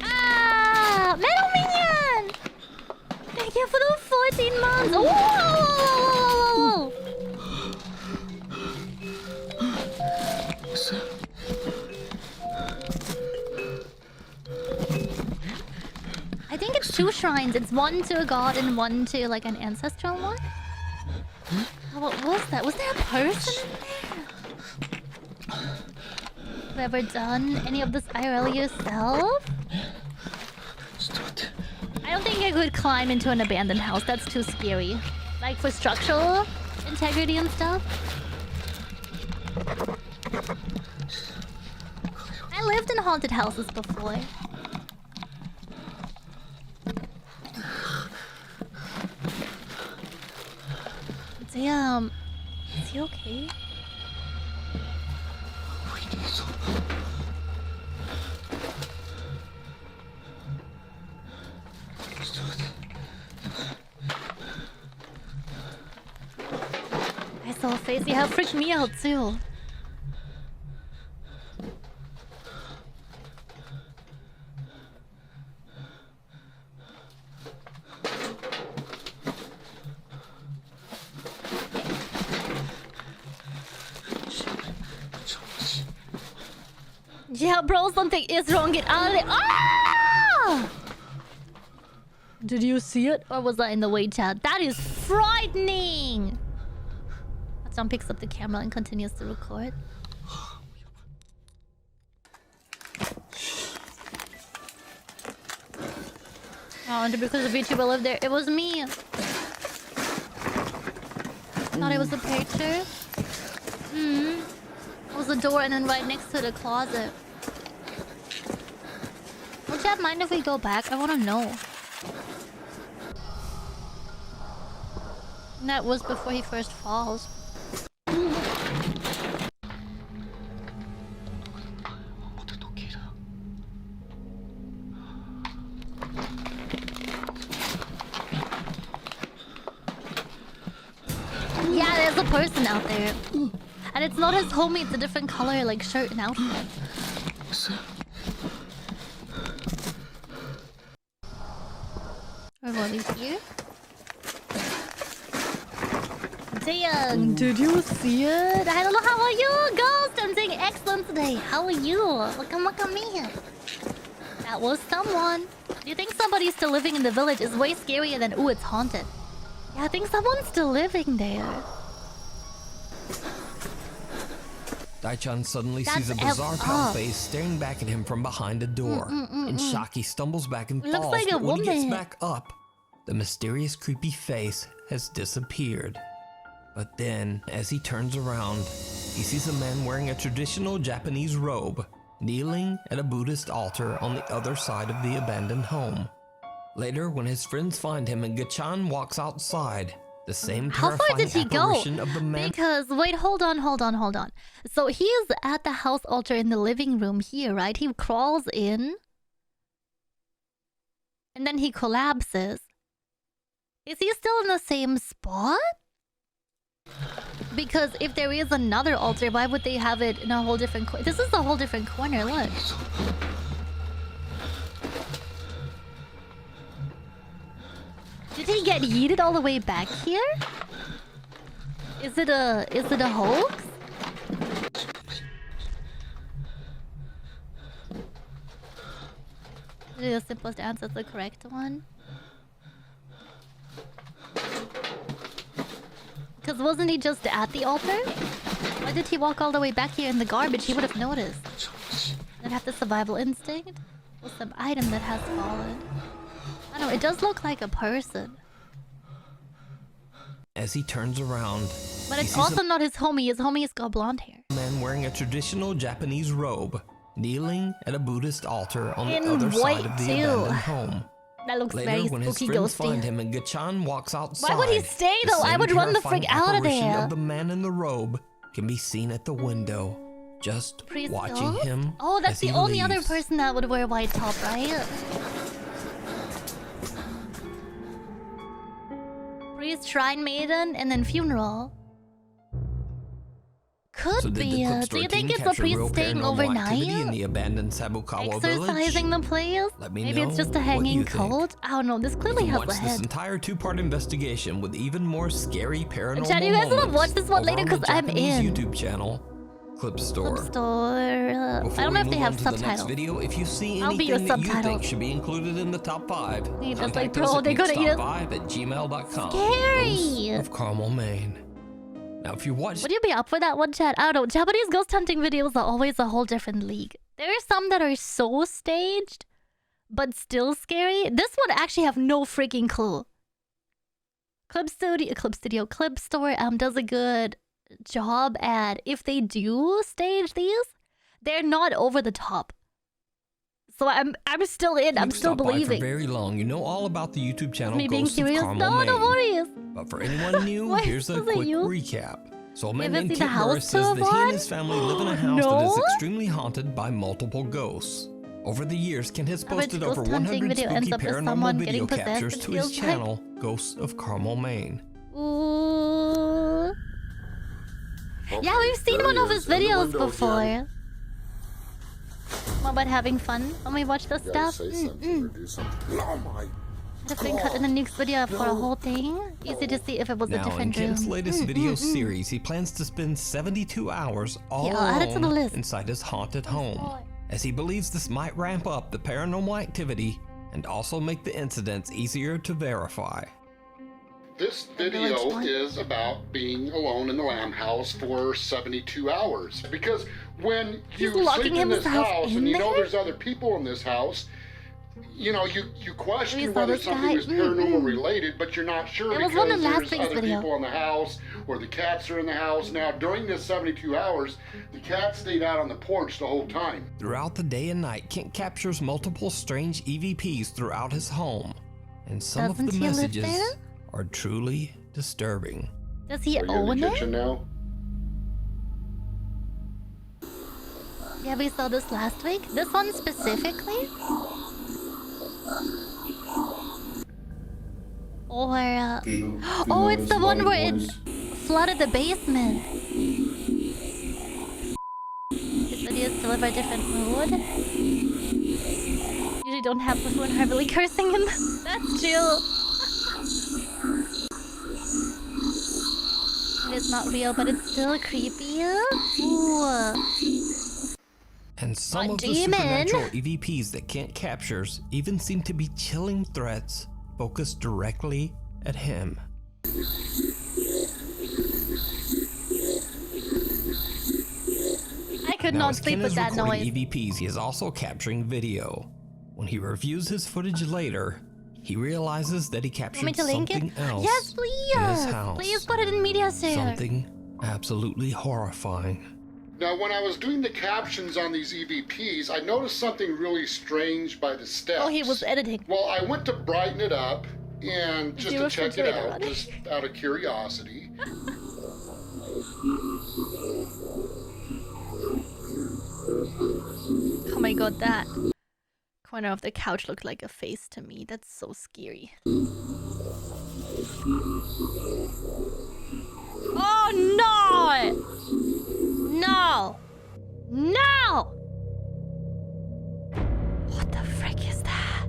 Ah, Metal Minion! Thank you for the 14 months. Whoa! I think it's 2 shrines. It's one to a god and one to like an ancestral one. Oh, what was that? Was there a person in there? Have you ever done any of this IRL yourself? I don't think I could climb into an abandoned house. That's too scary. Like for structural integrity and stuff. I lived in haunted houses before. Damn. Is he okay? I saw a face. Yeah, freaked me out too. Yeah, bro, something is wrong. Get out of there. Ah! Did you see it? Or was that in the way chat? That is frightening! John picks up the camera and continues to record. Oh, and because the VTuber lived there, it was me. Thought it was a picture. It was the door and then right next to the closet. Would you mind if we go back? I want to know. And that was before he first falls. Yeah, there's a person out there. And it's not his homie, it's a different color, like shirt and outfit. Are these here? Dang, did you see it? I don't know, how are you, Ghost? I'm doing excellent today. How are you? Look at me. That was someone. Do you think somebody's still living in the village is way scarier than, ooh, it's haunted? Yeah, I think someone's still living there. Daichan suddenly sees a bizarre pale face staring back at him from behind a door. In shock, he stumbles back and falls, but when he gets back up, the mysterious creepy face has disappeared. But then, as he turns around, he sees a man wearing a traditional Japanese robe, kneeling at a Buddhist altar on the other side of the abandoned home. Later, when his friends find him and Gachan walks outside, the same How far terrifying did he go? apparition of the man. Because, wait, hold on. So he is at the house altar in the living room here, right? He crawls in. And then he collapses. Is he still in the same spot? Because if there is another altar, why would they have it in a whole different corner? This is a whole different corner, look. Did he get yeeted all the way back here? Is it a hoax? The simplest answer is the correct one. Because wasn't he just at the altar? Why did he walk all the way back here in the garbage? He would have noticed. I'd have the survival instinct. With some item that has fallen. I don't know, it does look like a person. As he turns around, but it's also not his homie. His homie has got blonde hair. A man wearing a traditional Japanese robe, kneeling at a Buddhist altar on the other side of the abandoned home. That looks Later, very when his spooky, friends ghosty. find him and Gachan walks outside, Why would he stay though? I would run the frick out of there. Of the man in the robe can be seen at the window, just Priest watching Ghost? him. Oh, that's as the he only leaves. other person that would wear white top, right? Priest, shrine maiden, and then funeral. Could So did be. the clip Do store you think team it's a capture priest real staying paranormal activity in overnight? the abandoned Sabukawa village? Exercising the place? Let me Maybe it's know just a what hanging you think. cult? I don't know. This clearly has a Watch this head. entire two-part investigation with even more scary paranormal Chad, you guys wanna moments watch this one over later? on the 'Cause I'm Japanese in. YouTube channel, Clip Store. I Before don't know we if they move have on to the next subtitles. video, if you see I'll be your anything that you think subtitle. should be included in the top 5, Yeah, just contact like, us bro, at they're gonna eat us. nukes5@gmail.com. Scary. Ghosts of Carmel, Maine. Now, if you watch Would you be up for that one, Chad? I don't know. Japanese ghost hunting videos are always a whole different league. There are some that are so staged, but still scary. This one actually have no freaking clue. Clip Store does a good job at, if they do stage these, they're not over the top. So I'm still in. I'm You've still stopped by believing. for very long. You know all about the YouTube channel Me being Ghosts of curious? Carmel, No, Maine. no worries. But for anyone new, Why here's a is it quick you? recap. So a man Ever named see the Kit house Burris says that he Vaughn? and his family live in a house that is No? extremely haunted by multiple ghosts. Over the years, Kent has Average posted ghost over hunting 100 video ends spooky up as paranormal someone video getting possessed, captures it to his feels like. channel, Ghosts of Carmel, Maine. Ooh. Yeah, we've seen one of his videos before. What about having fun when we watch this stuff? I'd have been cut in the Nukes video for a whole thing. Easy to see if it was a Now, in different room. Kent's latest video series, he plans to spend 72 hours all Yeah, I'll add it to the alone list. inside his haunted home, as he believes this might ramp up the paranormal activity and also make the incidents easier to verify. This video is about being alone in the lamb house for 72 hours. Because when you He's locking sleep in this himself house in and you know there? there's other people in this house, you know, you question We saw whether this something guy. is paranormal related, but you're not sure It was one because of last there's week's other video. people in the house or the cats are in the house. Now, during this 72 hours, the cat stayed out on the porch the whole time. Throughout the day and night, Kent captures multiple strange EVPs throughout his home, and some Doesn't of the he live messages there? are truly disturbing. Does he Are you in own the it? kitchen now? Yeah, we saw this last week. This one specifically? Or, oh, it's the one where it flooded the basement. His videos deliver a different mood. Usually don't have people heavily cursing in them. That's true. It is not real, but it's still creepy. Ooh. And some A of the demon? supernatural EVPs that Kent captures even seem to be chilling threats focused directly at him. I could Now, not as sleep Ken with is that recording noise. EVPs, he is also capturing video. When he reviews his footage later, he realizes that he captured something else yes, please. in his house. Please put it in media share. Something absolutely horrifying. Now, when I was doing the captions on these EVPs, I noticed something really strange by the steps. Oh, he was editing. Well, I went to brighten it up and just to check it out, just out of curiosity. Oh my god, that corner of the couch looked like a face to me. That's so scary. Oh no! No! No! What the frick is that?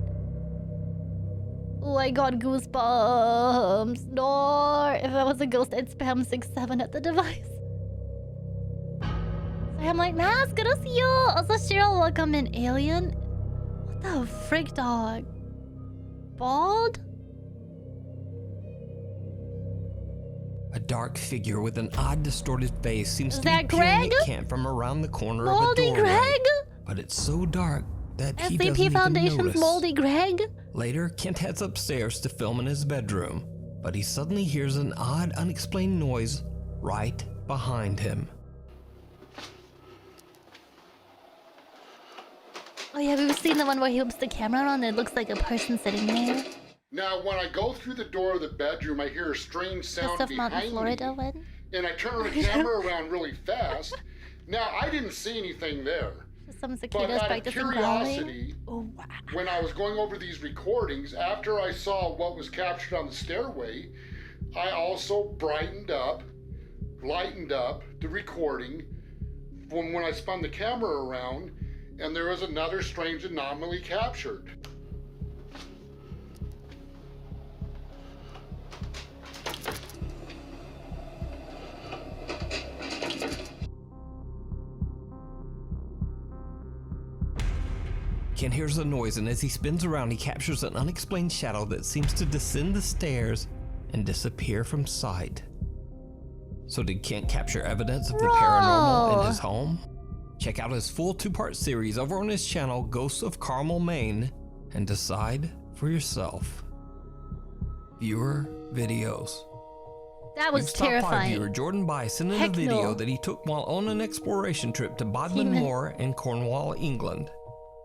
Oh, I got goosebumps. No! If I was a ghost, I'd spam 6-7 at the device. So I'm like, nah, it's good to see you. Also, Cheryl, welcome in, alien. What the frick, dog? Bald? A dark figure with an odd, distorted face seems to be that peering Greg? at Kent from around the corner Moldy of a doorway. Greg? But it's so dark that he doesn't SCP even Foundation's notice. Moldy Greg? Later, Kent heads upstairs to film in his bedroom, but he suddenly hears an odd, unexplained noise right behind him. Oh yeah, we've seen the one where he whips the camera on and it looks like a person sitting there. Now, when I go through the door of the bedroom, I hear a strange sound behind me, Florida one? and I turn the camera around really fast. Now, I didn't see anything there. Some But cicadas out of practicing curiosity, growling. Oh, wow. when I was going over these recordings, after I saw what was captured on the stairway, I also brightened up, lightened up the recording from when I spun the camera around, and there was another strange anomaly captured. Kent hears a noise, and as he spins around, he captures an unexplained shadow that seems to descend the stairs and disappear from sight. So did Kent capture evidence of the paranormal in his home? Check out his full 2-part series over on his channel, Ghosts of Carmel, Maine, and decide for yourself. Viewer videos. That was Nukes Top 5 terrifying. viewer Jordan Bai sent in a video that he took while on an exploration trip to Bodmin Moor in Cornwall, England.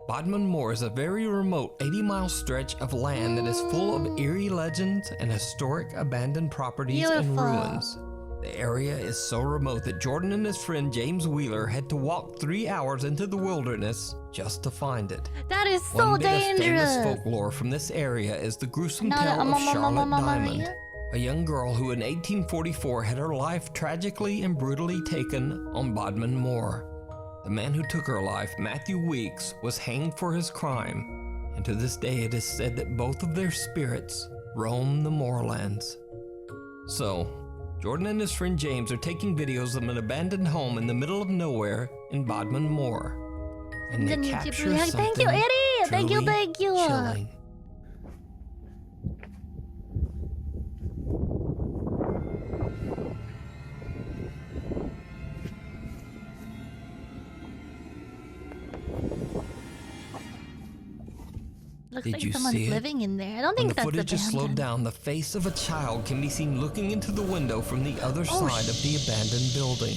Bodmin Moor is a very remote 80-mile stretch of land that is full of eerie legends and historic abandoned properties and ruins. The area is so remote that Jordan and his friend James Wheeler had to walk 3 hours into the wilderness just to find it. That is so One bit dangerous. of famous folklore from this area is the gruesome tale of Charlotte Diamond, a young girl who in 1844 had her life tragically and brutally taken on Bodmin Moor. The man who took her life, Matthew Weeks, was hanged for his crime, and to this day it is said that both of their spirits roam the moorlands. So, Jordan and his friend James are taking videos of an abandoned home in the middle of nowhere in Bodmin Moor. And they capture something Thank you, Eddie! Thank you, truly thank you! chilling. Looks Did like you someone's see it? living in there. I don't When think the that's footage is slowed abandoned. down, the face of a child can be seen looking into the window from the other side of the abandoned building.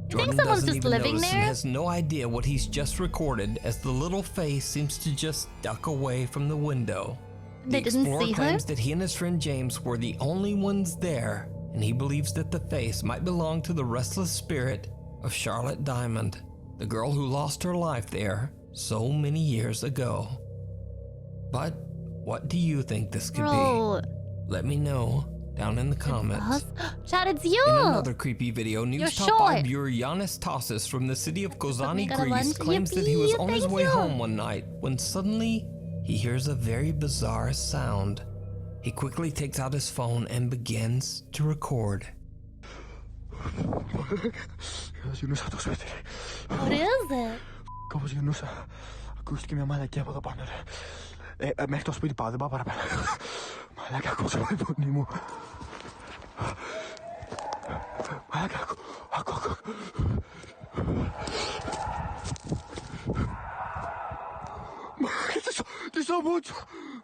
Jordan someone's doesn't just even living notice there? and has no idea what he's just recorded as the little face seems to just duck away from the window. They The didn't explorer see her? claims that he and his friend James were the only ones there, and he believes that the face might belong to the restless spirit of Charlotte Diamond, the girl who lost her life there so many years ago. But what do you think this could Bro. be? Let me know down in the comments. Chad, it's you! In another creepy video, You're News Top 5 viewer Giannis Tassis from the city of Kozani, got a Greece, lunch. claims that he was Yippee, on his thank way you. home one night when suddenly he hears a very bizarre sound. He quickly takes out his phone and begins to record. What is it?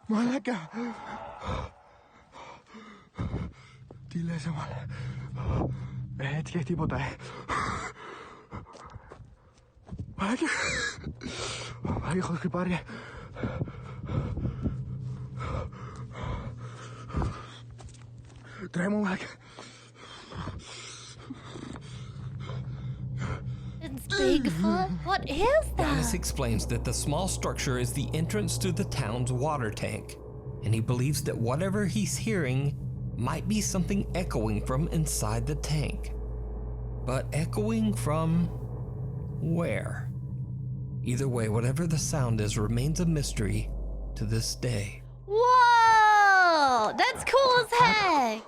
Malaka. Dile sa mal. Hetki tipo tayo. Malaka. Malaka ko pare. Trae mo malaka. It's Bigfoot? What is that? Dennis explains that the small structure is the entrance to the town's water tank, and he believes that whatever he's hearing might be something echoing from inside the tank. But echoing from where? Either way, whatever the sound is remains a mystery to this day. Whoa! That's cool as heck!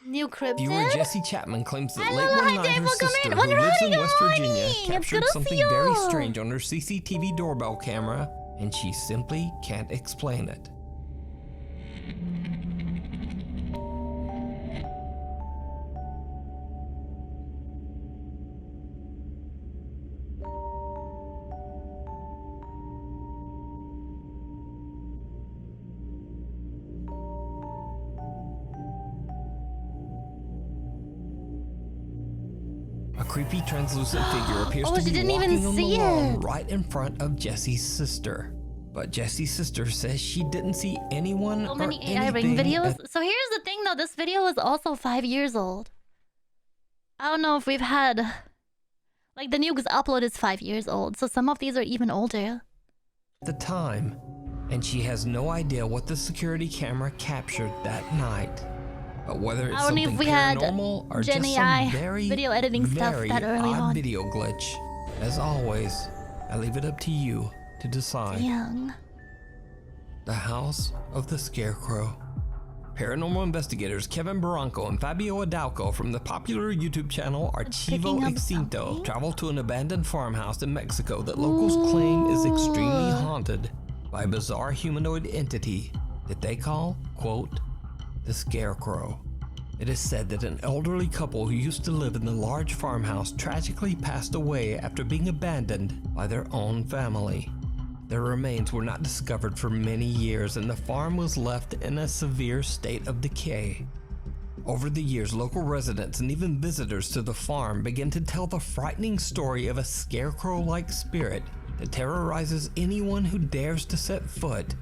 New cryptid? Viewer Jesse Chapman claims that late Hello, one hi, night Dave, her welcome sister, in. who Wonder lives how in you West going? Virginia, It's captured good to something see very you. strange on her CCTV doorbell camera, and she simply can't explain it. A creepy translucent figure appears to she be didn't walking even on see the lawn it. right in front of Jesse's sister. But Jesse's sister says she didn't see anyone So or many AI ring anything videos. at So here's the thing though, this video is also 5 years old. I don't know if we've had... Like the Nukes upload is 5 years old, so some of these are even older. the time, and she has no idea what the security camera captured that night. But whether it's I don't know something if we had paranormal or Gen just AI some very, video editing stuff very that early odd on. video glitch, as always, I leave it up to you to decide. Young. The House of the Scarecrow. Paranormal investigators Kevin Barranco and Fabio Adalco from the popular YouTube channel Archivo Extinto travel to an abandoned farmhouse in Mexico that locals claim is extremely haunted by a bizarre humanoid entity that they call, quote, the Scarecrow. It is said that an elderly couple who used to live in the large farmhouse tragically passed away after being abandoned by their own family. Their remains were not discovered for many years, and the farm was left in a severe state of decay. Over the years, local residents and even visitors to the farm began to tell the frightening story of a scarecrow-like spirit that terrorizes anyone who dares to set foot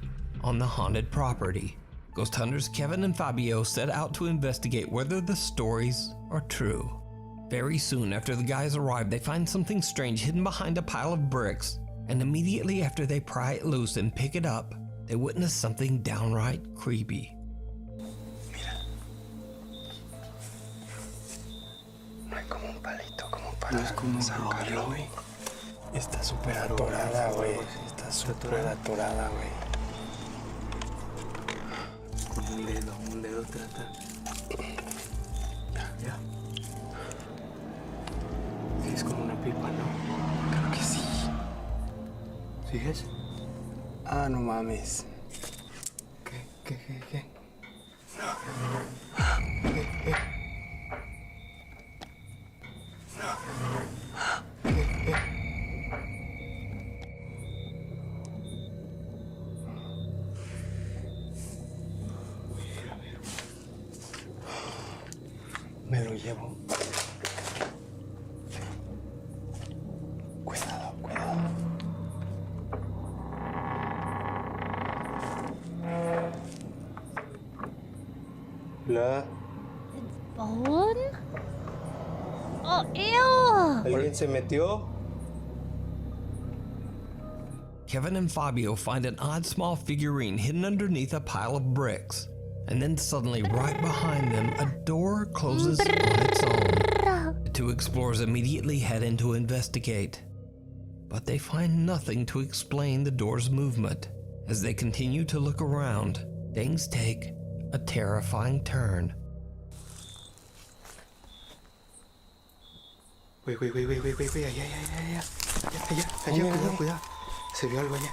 on the haunted property. Ghost hunters Kevin and Fabio set out to investigate whether the stories are true. Very soon after the guys arrive, they find something strange hidden behind a pile of bricks. And immediately after they pry it loose and pick it up, they witness something downright creepy. No hay como un palito como para sacarlo, güey. Está súper atorada, güey. Está súper atorada, güey. Con un dedo trata. Ya. Sí, es como una pipa, ¿no? Creo que sí. ¿Sigues? Ah, no mames. ¿Qué? Me lo llevo. Cuidado. Hola. Bone? Oh, ew! ¿Alguien se metió? Kevin and Fabio find an odd small figurine hidden underneath a pile of bricks. And then suddenly, right behind them, a door closes on its own. The two explorers immediately head in to investigate. But they find nothing to explain the door's movement. As they continue to look around, things take a terrifying turn. Güey, allá, cuidado. Se vio algo allá.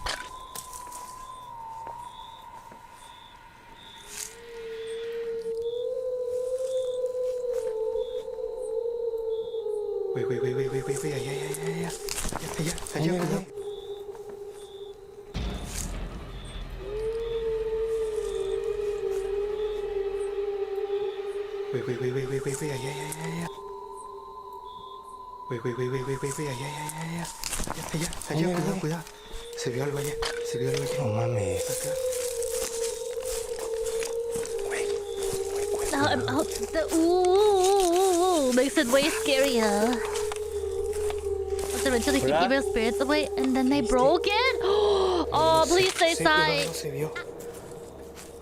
Allá. Allá. Cuidado. Se vio algo allá. No mames. Acá. Ooh, makes it way scarier. Was originally keep evil spirits away and then they broke it? Oh, please stay side. No se vio.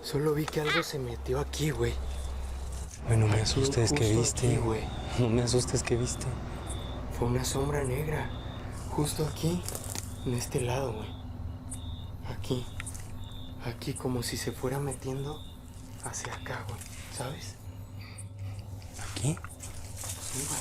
Solo vi que algo se metió aquí, güey. Güey, no me asustes, ¿qué viste? Güey. No me asustes, ¿qué viste? Fue una sombra negra. Justo aquí. En este lado, güey. Aquí. Aquí, como si se fuera metiendo hacia acá, güey. ¿Sabes? ¿Aquí? Sí, güey.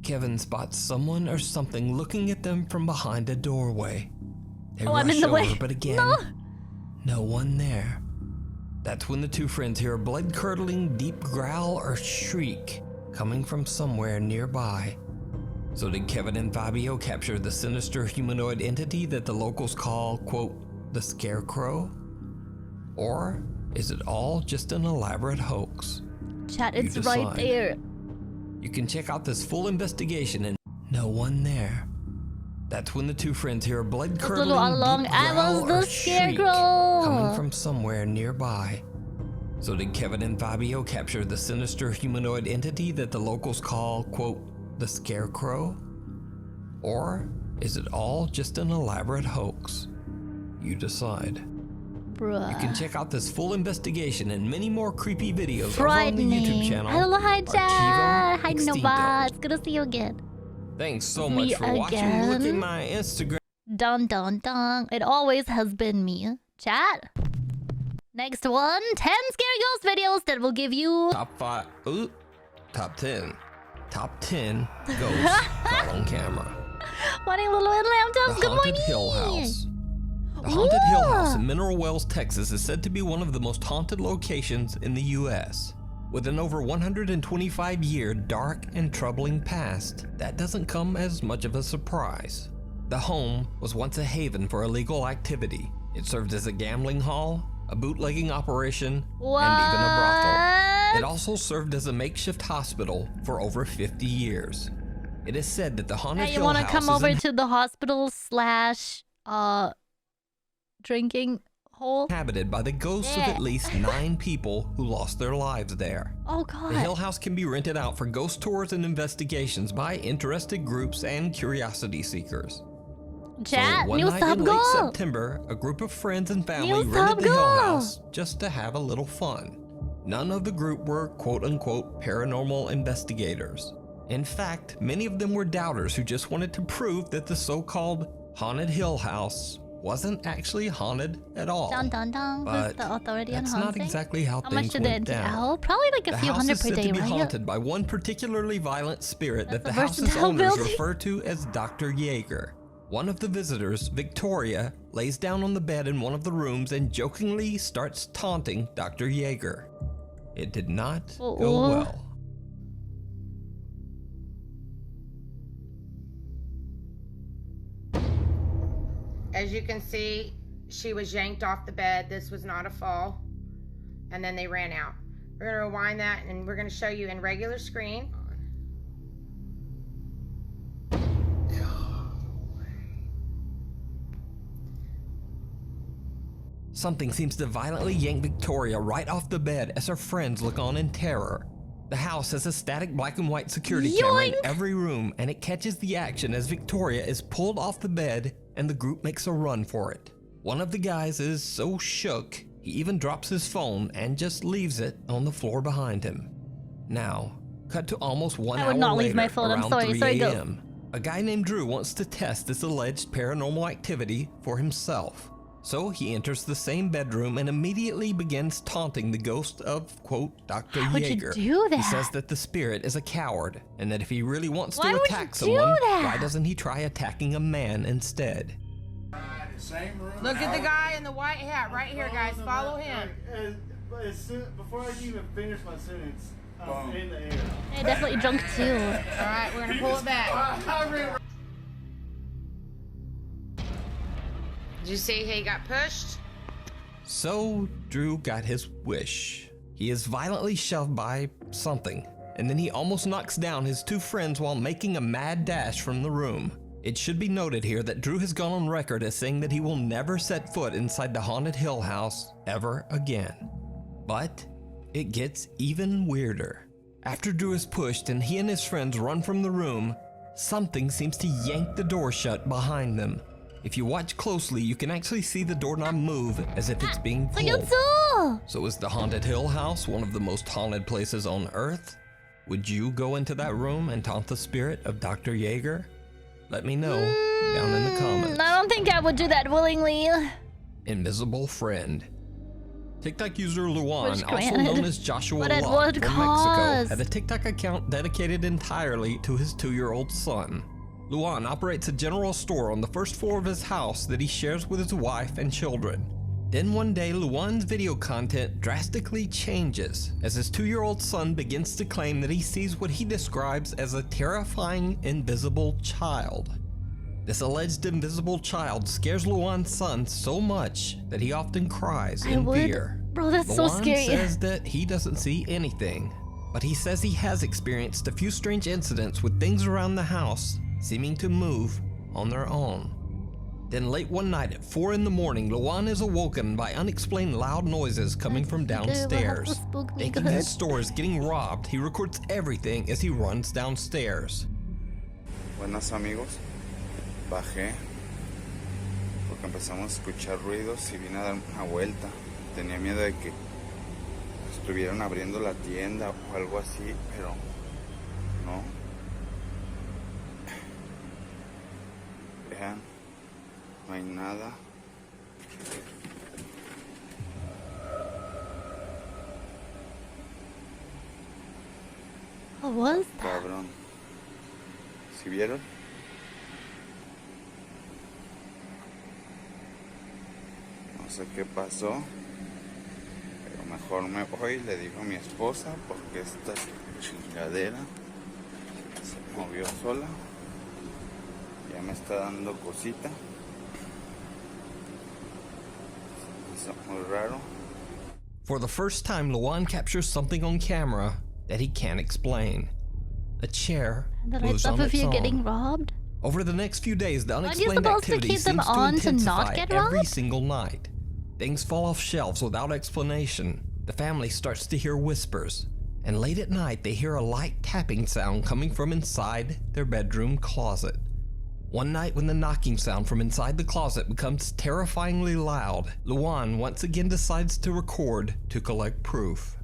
Kevin spots someone or something looking at them from behind a doorway. They rush I'm in the over, way. but again, no one there. That's when the two friends hear a blood-curdling deep growl or shriek coming from somewhere nearby. So did Kevin and Fabio capture the sinister humanoid entity that the locals call, quote, the Scarecrow? Or is it all just an elaborate hoax? Chat, it's right there. You can check out this full investigation and no one there. That's when the two friends hear a blood-curdling deep growl or shriek coming from somewhere nearby. So did Kevin and Fabio capture the sinister humanoid entity that the locals call, quote, the Scarecrow? Or is it all just an elaborate hoax? You decide. Bruh. You can check out this full investigation and many more creepy videos over on the YouTube channel. Hello, hi, Chat. Hi, Nova. It's good to see you again. Thanks so much for watching. Look at my Instagram. Dun dun dun. It always has been me. Chat. Next one, 10 scary ghost videos that will give you top 5. Ooh, top 10. Top 10 ghosts caught on camera. Morning, Lulu and Lamb Toast. Good morning. Hill House. The Haunted Hill House in Mineral Wells, Texas is said to be one of the most haunted locations in the U.S. With an over 125-year dark and troubling past, that doesn't come as much of a surprise. The home was once a haven for illegal activity. It served as a gambling hall, a bootlegging operation, and even a brothel. It also served as a makeshift hospital for over 50 years. It is said that the Haunted Hill House is... You want to come over to the hospital / drinking hole? Inhabited by the ghosts of at least 9 people who lost their lives there. Oh god. The Hill House can be rented out for ghost tours and investigations by interested groups and curiosity seekers. Chat, so one night in late September, a group of friends and family rented the Hill House just to have a little fun. None of the group were quote-unquote paranormal investigators. In fact, many of them were doubters who just wanted to prove that the so-called Haunted Hill House wasn't actually haunted at all. Dun dun dun. But the authority that's on not exactly how things went down. Probably like a few hundred per day, right? The house is said to be haunted by one particularly violent spirit that the house's owners refer to as Dr. Yeager. One of the visitors, Victoria, lays down on the bed in one of the rooms and jokingly starts taunting Dr. Yeager. It did not go well. As you can see, she was yanked off the bed. This was not a fall. And then they ran out. We're going to rewind that and we're going to show you in regular screen. Something seems to violently yank Victoria right off the bed as her friends look on in terror. The house has a static black and white security camera in every room, and it catches the action as Victoria is pulled off the bed and the group makes a run for it. One of the guys is so shook, he even drops his phone and just leaves it on the floor behind him. Now, cut to almost 1 hour later, I would not leave my phone. I'm sorry. 3 a.m. A guy named Drew wants to test this alleged paranormal activity for himself. So he enters the same bedroom and immediately begins taunting the ghost of, quote, Dr. Jaeger. Do that? He says that the spirit is a coward and that if he really wants to attack someone, why doesn't he try attacking a man instead? Look at the guy in the white hat right here, guys. Follow him. Before I can even finish my sentence, I'm in the air. Hey, definitely drunk too. All right, we're gonna pull it back. Did you see he got pushed? So Drew got his wish. He is violently shoved by something, and then he almost knocks down his two friends while making a mad dash from the room. It should be noted here that Drew has gone on record as saying that he will never set foot inside the haunted Hill House ever again. But it gets even weirder. After Drew is pushed and he and his friends run from the room, something seems to yank the door shut behind them. If you watch closely, you can actually see the doorknob move as if it's being pulled. So is the haunted Hill House one of the most haunted places on Earth? Would you go into that room and taunt the spirit of Dr. Jaeger? Let me know down in the comments. I don't think I would do that willingly. Invisible friend. TikTok user Luan, also known as Joshua Locke from Mexico, had a TikTok account dedicated entirely to his 2-year-old son. Luan operates a general store on the first floor of his house that he shares with his wife and children. Then one day, Luan's video content drastically changes as his 2-year-old son begins to claim that he sees what he describes as a terrifying invisible child. This alleged invisible child scares Luan's son so much that he often cries in fear. Bro, that's so scary. Luan says that he doesn't see anything, but he says he has experienced a few strange incidents with things around the house seeming to move on their own. Then late one night at 4 in the morning, Luan is awoken by unexplained loud noises coming from downstairs. Thinking his store is getting robbed, he records everything as he runs downstairs. Buenas amigos, bajé porque empezamos a escuchar ruidos y vine a dar una vuelta. Tenía miedo de que estuvieran abriendo la tienda o algo así, pero no. Vean, no hay nada. What was that? Cabrón. ¿Sí vieron? No sé qué pasó, pero mejor me voy, le digo a mi esposa, porque esta chingadera se movió sola. Ya me está dando cosita. Es muy raro. For the first time, Luan captures something on camera that he can't explain. A chair moves on its own. Getting robbed? Over the next few days, the unexplained activity seems to intensify every single night. Things fall off shelves without explanation. The family starts to hear whispers, and late at night they hear a light tapping sound coming from inside their bedroom closet. One night when the knocking sound from inside the closet becomes terrifyingly loud, Luan once again decides to record to collect proof.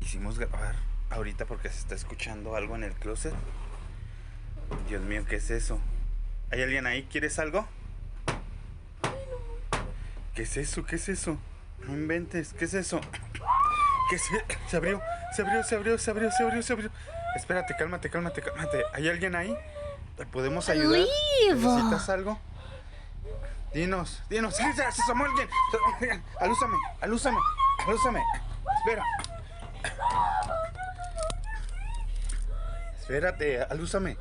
Quisimos grabar ahorita porque se está escuchando algo en el closet. Dios mío, ¿qué es eso? ¿Hay alguien ahí? ¿Quieres algo? ¿Qué es eso? ¿Qué es eso? No inventes, ¿qué es eso? ¿Qué es? Se abrió. Espérate, cálmate. ¿Hay alguien ahí? ¿Te podemos ayudar? ¿Necesitas algo? Dinos. ¡Se asomó alguien! Alúzame. Espera. Espérate, alúzame.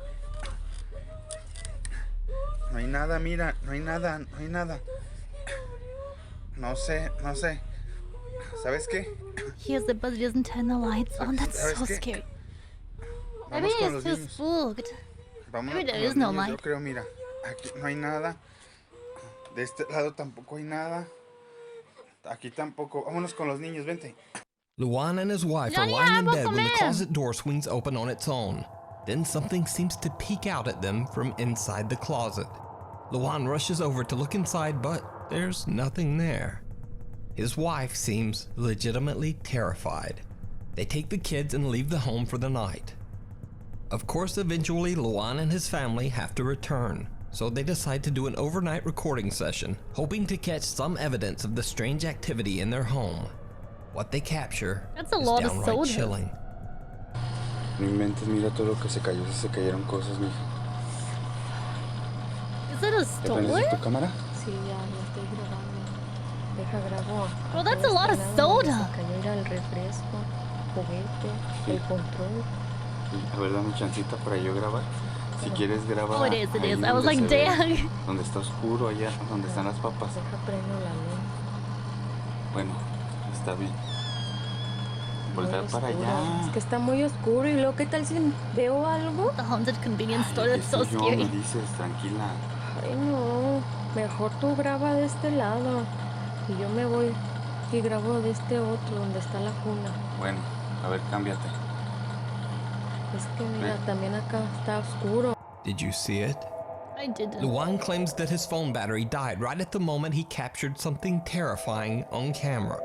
No hay nada, mira, no hay nada. No sé. ¿Sabes qué? He has it, but he doesn't turn the lights on. That's so scary. Maybe he's too spooked. Maybe there is no light. Yo creo, mira, aquí no hay nada. De este lado tampoco hay nada. Aquí tampoco. Vámonos con los niños, vente. Luan and his wife are lying in bed when the closet door swings open on its own. Then something seems to peek out at them from inside the closet. Luan rushes over to look inside, but there's nothing there. His wife seems legitimately terrified. They take the kids and leave the home for the night. Of course, eventually, Luan and his family have to return. So they decide to do an overnight recording session, hoping to catch some evidence of the strange activity in their home. What they capture That's a is lot of downright soda. chilling. No inventes, mira todo lo que se cayó, se cayeron cosas, mija. Is it a store? ¿Prendes tu cámara? Sí, ya estoy grabando. Deja grabo. Well, that's a lot of soda. Se cayó el refresco, juguete, el control. A ver, dame chancita para yo grabar. Si quieres grabar. Oh, it is, it ahí is. I was donde like, se ve, damn. donde está oscuro, allá donde están las papas. Deja prendo la luz. Bueno, está bien. Voltar para Es allá. que está muy oscuro y luego, ¿qué tal si veo algo? The haunted convenience store, that's so Yo scary. me dices, tranquila. Ay, no. Mejor tú graba de este lado. Y yo me voy y grabo de este otro, donde está la cuna. Bueno, a ver, cámbiate. Es que mira, también acá está oscuro. Did you see it? I didn't. Luan claims that his phone battery died right at the moment he captured something terrifying on camera.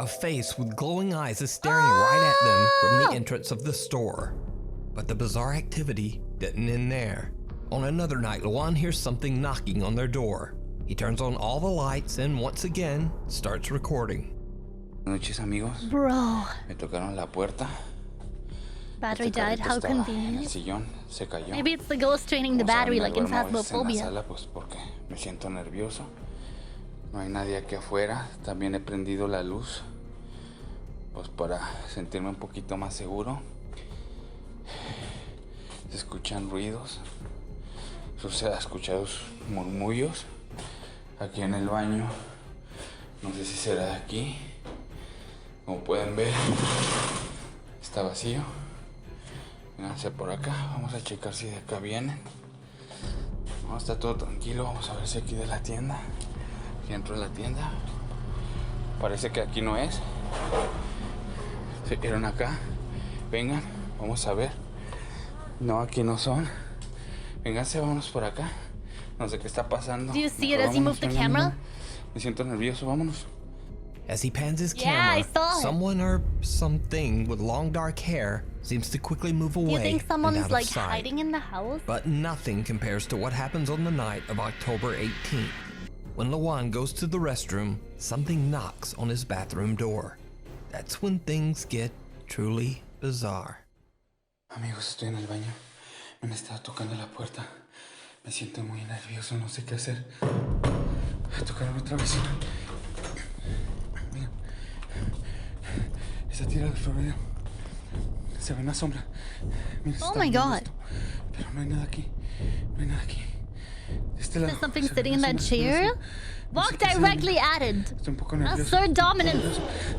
A face with glowing eyes is staring right at them from the entrance of the store. But the bizarre activity didn't end there. On another night, Luan hears something knocking on their door. He turns on all the lights and once again starts recording. Buenas noches, amigos. Bro. Me tocaron la puerta. Battery died, how En el convenient. sillón, se cayó. Maybe it's the ghost draining the battery like in En la Phasmophobia. sala, pues porque me siento nervioso. No hay nadie aquí afuera. También he prendido la luz, pues para sentirme un poquito más seguro. Se escuchan ruidos. Se han escuchado murmullos aquí en el baño. No sé si será de aquí. Como pueden ver, está vacío. Vénganse por acá. Vamos a checar si de acá vienen. No, está todo tranquilo. Vamos a ver si aquí de la tienda. Aquí dentro de la tienda. Parece que aquí no es. Se vieron acá. Vengan, vamos a ver. No, aquí no son. Vénganse, vámonos por acá. No sé qué está pasando. Do you see it as you move the camera? Me siento nervioso, vámonos. As he pans his Yeah, I camera, saw it. someone or something with long dark hair seems to quickly move away Do you think and someone's out like of sight. hiding in the house? But nothing compares to what happens on the night of October 18th. When Luan goes to the restroom, something knocks on his bathroom door. That's when things get truly bizarre. Amigos, estoy en el baño. Me han estado tocando la puerta. Me siento muy nervioso, no sé qué hacer. Tocaron otra vez. Mira. Esa tira del florero. Se ve una sombra. Mira, Oh my god. Pero no hay nada aquí. No hay nada aquí. De este lado. There's something sitting in that chair? Walk directly at it. Estoy un poco That's nervioso. so dominant.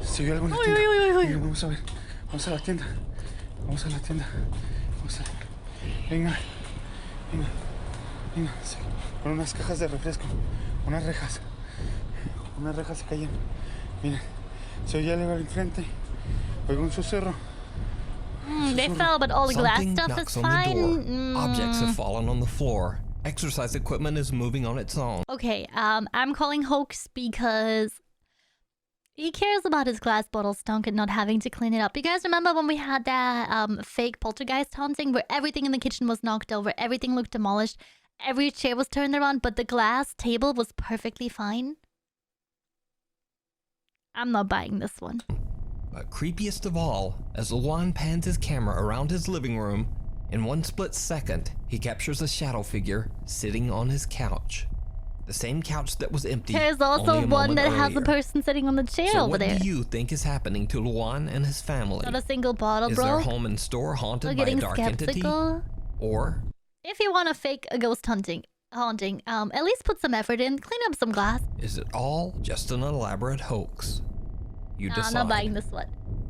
Se vio algo en la Uy, tienda. uy, uy, uy. Mira, vamos a ver. Vamos a la tienda. Vamos a la tienda. Vamos a... Venga. Venga. Venga. Sí. Con unas cajas de refresco. Unas rejas. Unas rejas se cayeron. Miren. Se oye algo al enfrente. Oigo un susurro. They fell, but all the glass Something stuff knocks is on the door. fine. Objects have fallen on the floor. Exercise equipment is moving on its own. Okay, I'm calling hoax because he cares about his glass bottle stunk and not having to clean it up. You guys remember when we had that fake poltergeist haunting where everything in the kitchen was knocked over, everything looked demolished, every chair was turned around, but the glass table was perfectly fine? I'm not buying this one. But creepiest of all, as Luan pans his camera around his living room, in one split second, he captures a shadow figure sitting on his couch. The same couch that was empty. There's also only a one moment that has a earlier. person sitting on the chair So over what there. do you think is happening to Luan and his family? Not a single bottle, Is bro. their home and store haunted We're by a getting dark entity? skeptical. Or If you want to fake a ghost haunting, at least put some effort in, clean up some glass. is it all just an elaborate hoax? You Nah, decide. I'm not buying this one.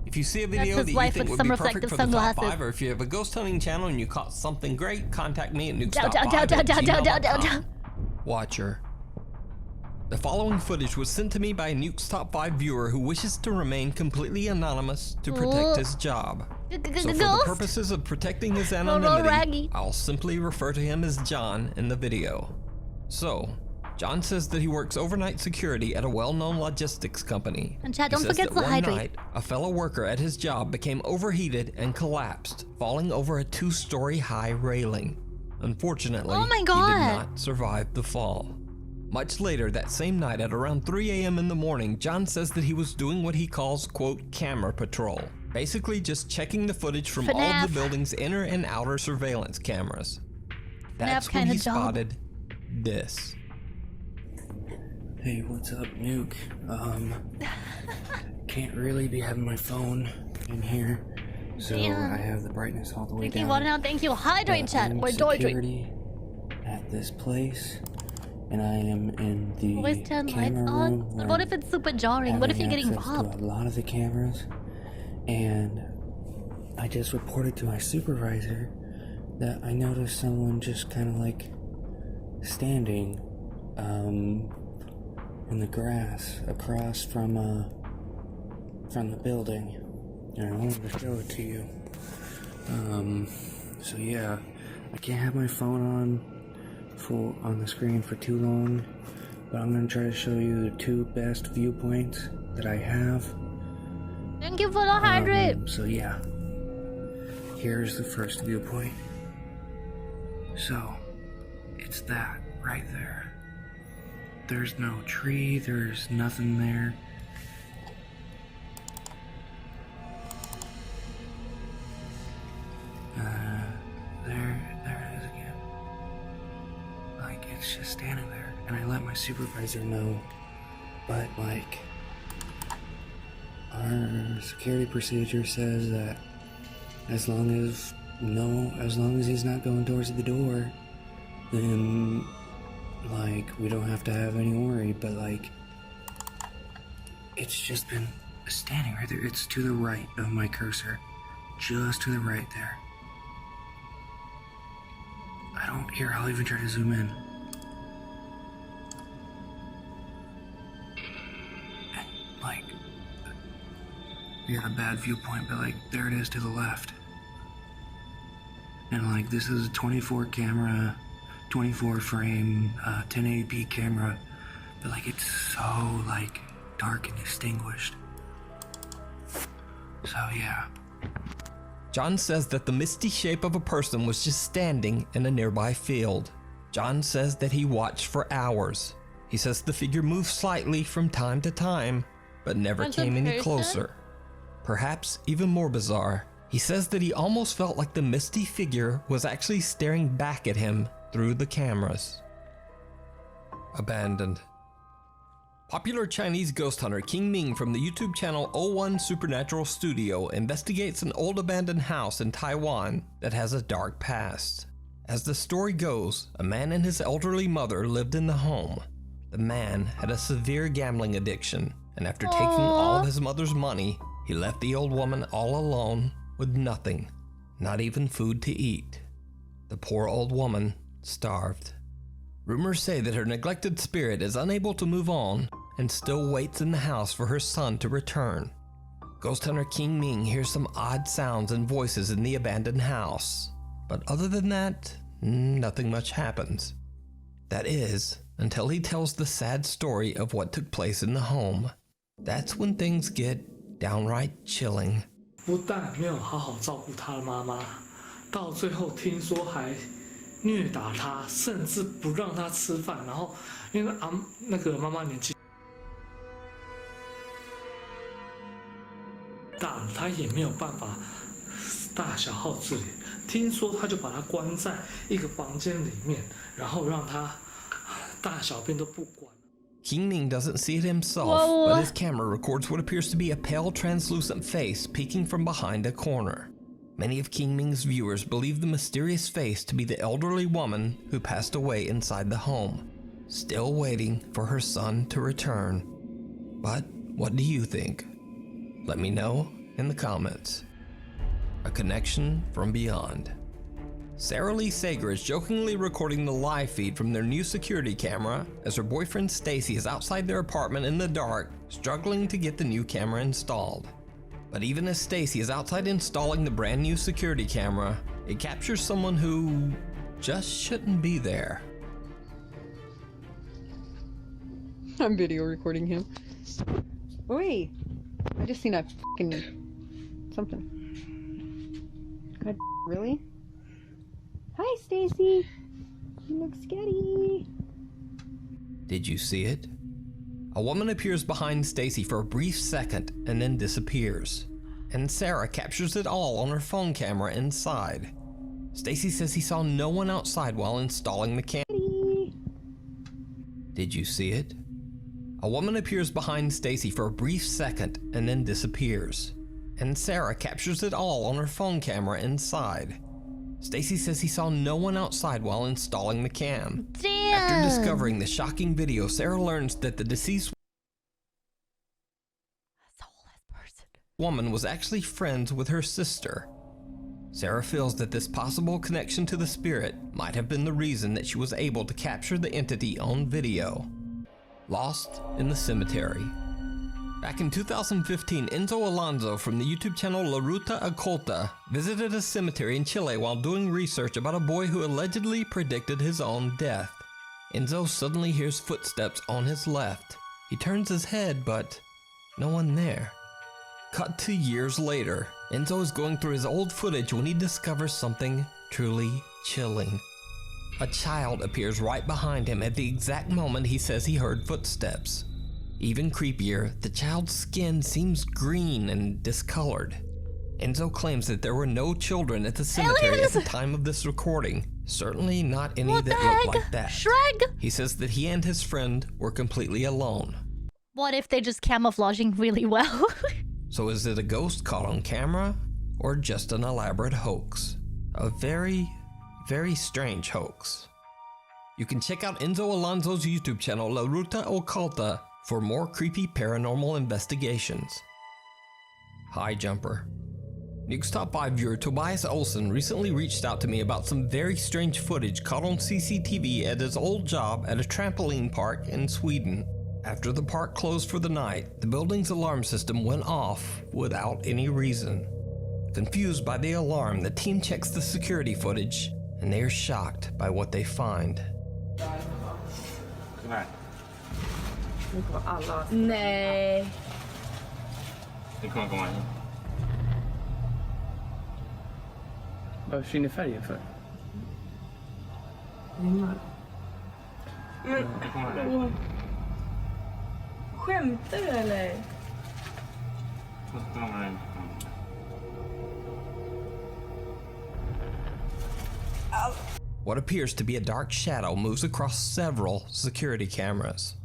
If you see a That's video his that you wife think with would some be perfect reflective for the top sunglasses. 5, or if you have a ghost hunting channel and you caught something great, contact me at Down, down, down, down, down, down, down, down, down. Watcher. The following footage was sent to me by a Nukes Top 5 viewer who wishes to remain completely anonymous to protect his job. So for the purposes of protecting his anonymity, I'll simply refer to him as John in the video. So, John says that he works overnight security at a well-known logistics company. And Chad, He don't says forget that to one hydrate. night, a fellow worker at his job became overheated and collapsed, falling over a 2-story high railing. Unfortunately, Oh my he God. did not survive the fall. Much later that same night at around 3 a.m. in the morning, John says that he was doing what he calls, quote, camera patrol. Basically just checking the footage from all of the building's inner and outer surveillance cameras. That's when he spotted this. Hey, what's up, Nuke? Can't really be having my phone in here, so I have the brightness all the way down. Thank you, thank you. Hydrate, chat. We're security at this place, and I am in the always turn lights camera on. room. But what if it's super jarring? What if you're getting robbed? To a lot of the cameras, and I just reported to my supervisor that I noticed someone just kind of like standing in the grass across from the building, and I wanted to show it to you. So yeah, I can't have my phone on the screen for too long, but I'm gonna try to show you the 2 best viewpoints that I have. Thank you for the hydrate. So yeah, here's the first viewpoint. So it's that right there. There's no tree, there's nothing there. There it is again. Like, it's just standing there. And I let my supervisor know, but like, our security procedure says that as long as he's not going towards the door, then like, we don't have to have any worry. But like, it's just been standing right there. It's to the right of my cursor, just to the right there. I'll even try to zoom in. Like, we got a bad viewpoint, but like, there it is to the left. And like, this is a 24 frame, 1080p camera, but like, it's so like dark and distinguished. So yeah. John says that the misty shape of a person was just standing in a nearby field. John says that he watched for hours. He says the figure moved slightly from time to time, but never came any closer. Perhaps even more bizarre, he says that he almost felt like the misty figure was actually staring back at him through the cameras. Abandoned. Popular Chinese ghost hunter King Ming from the YouTube channel 01 Supernatural Studio investigates an old abandoned house in Taiwan that has a dark past. As the story goes, a man and his elderly mother lived in the home. The man had a severe gambling addiction, and after taking all of his mother's money, he left the old woman all alone with nothing, not even food to eat. The poor old woman starved. Rumors say that her neglected spirit is unable to move on and still waits in the house for her son to return. Ghost hunter King Ming hears some odd sounds and voices in the abandoned house, but other than that, nothing much happens. That is, until he tells the sad story of what took place in the home. That's when things get downright chilling. 不但没有好好照顾他的妈妈，到最后听说还虐打他，甚至不让他吃饭。然后因为那个妈妈年纪大了，他也没有办法大小号自理。听说他就把他关在一个房间里面，然后让他大小便都不管。 King Ming doesn't see it himself, but his camera records what appears to be a pale, translucent face peeking from behind a corner. Many of King Ming's viewers believe the mysterious face to be the elderly woman who passed away inside the home, still waiting for her son to return. But what do you think? Let me know in the comments. A connection from beyond. Sarah Lee Sager is jokingly recording the live feed from their new security camera as her boyfriend Stacy is outside their apartment in the dark, struggling to get the new camera installed. But even as Stacy is outside installing the brand new security camera, it captures someone who just shouldn't be there. I'm video recording him. Wait, I just seen a fucking something. God, really? Hi, Stacy. You look scary. Did you see it? A woman appears behind Stacy for a brief second and then disappears. And Sarah captures it all on her phone camera inside. Stacy says he saw no one outside while installing the camera. Did you see it? A woman appears behind Stacy for a brief second and then disappears. And Sarah captures it all on her phone camera inside. Stacy says he saw no one outside while installing the cam. Damn. After discovering the shocking video, Sarah learns that the deceased woman was actually friends with her sister. Sarah feels that this possible connection to the spirit might have been the reason that she was able to capture the entity on video. Lost in the cemetery. Back in 2015, Enzo Alonso from the YouTube channel La Ruta Oculta visited a cemetery in Chile while doing research about a boy who allegedly predicted his own death. Enzo suddenly hears footsteps on his left. He turns his head, but no one there. Cut to years later, Enzo is going through his old footage when he discovers something truly chilling. A child appears right behind him at the exact moment he says he heard footsteps. Even creepier, the child's skin seems green and discolored. Enzo claims that there were no children at the cemetery at the time of this recording. Certainly not any that looked like that. Shrek? He says that he and his friend were completely alone. What if they're just camouflaging really well? So is it a ghost caught on camera or just an elaborate hoax? A very, very strange hoax. You can check out Enzo Alonso's YouTube channel La Ruta Oculta for more creepy paranormal investigations. Hi Jumper. Nukes Top 5 viewer Tobias Olsen recently reached out to me about some very strange footage caught on CCTV at his old job at a trampoline park in Sweden. After the park closed for the night, the building's alarm system went off without any reason. Confused by the alarm, the team checks the security footage and they are shocked by what they find. Nej. Det kommer komma in. Vad försvinner färgen för? Men... Skämtar du eller? What appears to be a dark shadow moves across several security cameras.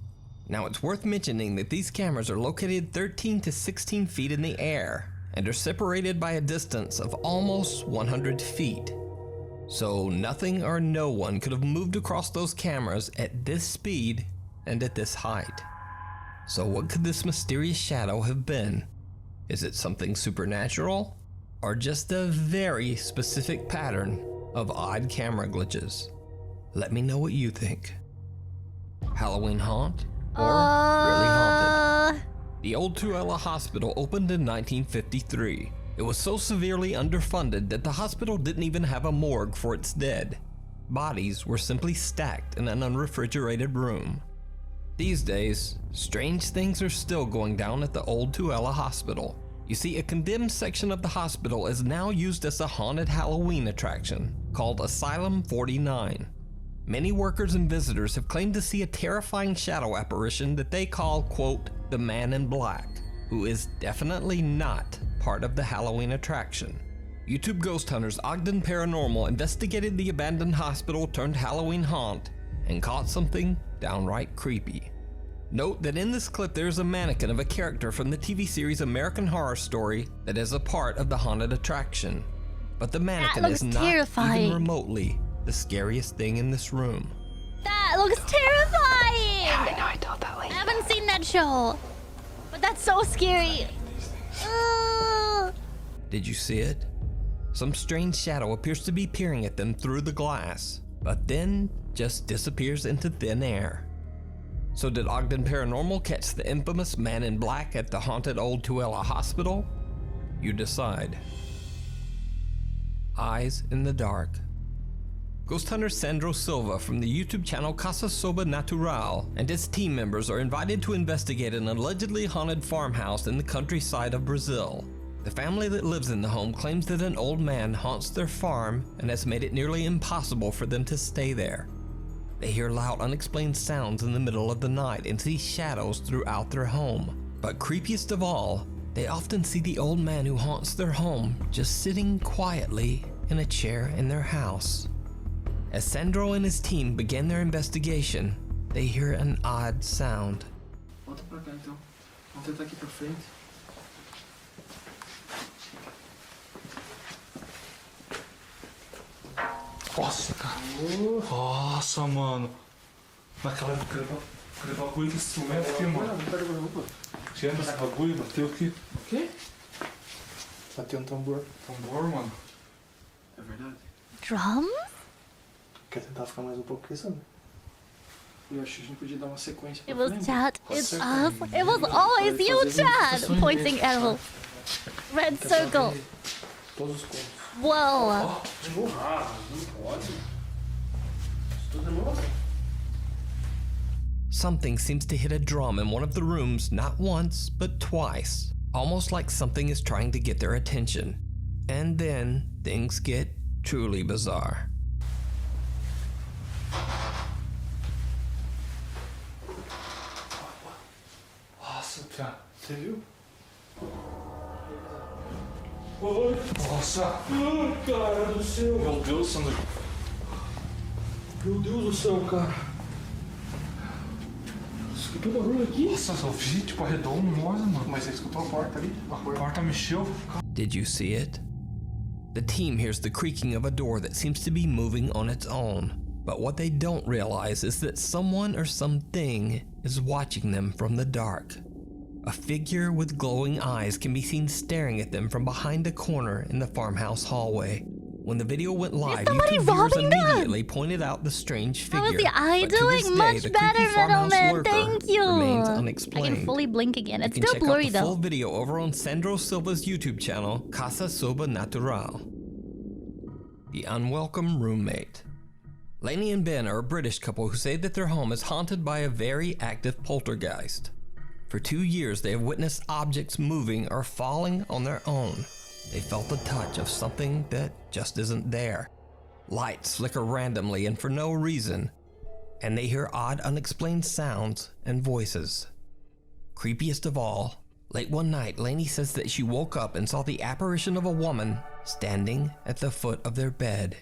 Now it's worth mentioning that these cameras are located 13 to 16 feet in the air and are separated by a distance of almost 100 feet. So nothing or no one could have moved across those cameras at this speed and at this height. So what could this mysterious shadow have been? Is it something supernatural or just a very specific pattern of odd camera glitches? Let me know what you think. Halloween haunt or really haunted? The old Tuella Hospital opened in 1953. It was so severely underfunded that the hospital didn't even have a morgue for its dead. Bodies were simply stacked in an unrefrigerated room. These days, strange things are still going down at the old Tuella Hospital. You see, a condemned section of the hospital is now used as a haunted Halloween attraction called Asylum 49. Many workers and visitors have claimed to see a terrifying shadow apparition that they call, quote, the Man in Black, who is definitely not part of the Halloween attraction. YouTube ghost hunters Ogden Paranormal investigated the abandoned hospital turned Halloween haunt and caught something downright creepy. Note that in this clip there is a mannequin of a character from the TV series American Horror Story that is a part of the haunted attraction. But the mannequin is not even remotely the scariest thing in this room. That looks terrifying! Yeah, I know, I told that lady. I haven't seen that show, but that's so scary. Did you see it? Some strange shadow appears to be peering at them through the glass, but then just disappears into thin air. So did Ogden Paranormal catch the infamous Man in Black at the haunted old Tuella Hospital? You decide. Eyes in the dark. Ghost hunter Sandro Silva from the YouTube channel Casa Soba Natural and his team members are invited to investigate an allegedly haunted farmhouse in the countryside of Brazil. The family that lives in the home claims that an old man haunts their farm and has made it nearly impossible for them to stay there. They hear loud, unexplained sounds in the middle of the night and see shadows throughout their home. But creepiest of all, they often see the old man who haunts their home just sitting quietly in a chair in their house. As Sandro and his team begin their investigation, they hear an odd sound. Volta pra cá então. Vamos tentar aqui pra frente. Nossa, cara. Nossa, mano. Naquela época aquele bagulho que instrumento aqui, mano. Você lembra desse bagulho? Bateu aqui. O quê? Bateu um tambor. Tambor, mano. É verdade. Drums? Quer tentar ficar mais um pouco aqui, sabe? Eu acho que a gente podia dar uma sequência. It was Chad. It's us. It was always you, Chad. Pointing arrow. Red circle. Todos os contos. Whoa. Não pode. Isso tudo é novo. Something seems to hit a drum in one of the rooms not once, but twice, almost like something is trying to get their attention. And then things get truly bizarre. Nossa, cara, você viu? Oi. Nossa! Ai, cara do céu! Meu Deus, Sandro! Meu Deus do céu, cara! Escutou o barulho aqui? Nossa, eu vi, tipo, arredou nossa, mano. Mas você escutou a porta ali? A porta mexeu. Did you see it? The team hears the creaking of a door that seems to be moving on its own. But what they don't realize is that someone or something is watching them from the dark. A figure with glowing eyes can be seen staring at them from behind a corner in the farmhouse hallway. When the video went live, YouTube viewers immediately pointed out the strange figure. How is the eye doing? Much better, Middleman. Thank you. Remains I unexplained. can fully blink again. It's You can still check blurry out the though. full video over on Sandro Silva's YouTube channel, Casa Sobrenatural. The unwelcome roommate. Lainey and Ben are a British couple who say that their home is haunted by a very active poltergeist. For 2 years, they have witnessed objects moving or falling on their own. They felt the touch of something that just isn't there. Lights flicker randomly and for no reason, and they hear odd, unexplained sounds and voices. Creepiest of all, late one night, Lainey says that she woke up and saw the apparition of a woman standing at the foot of their bed.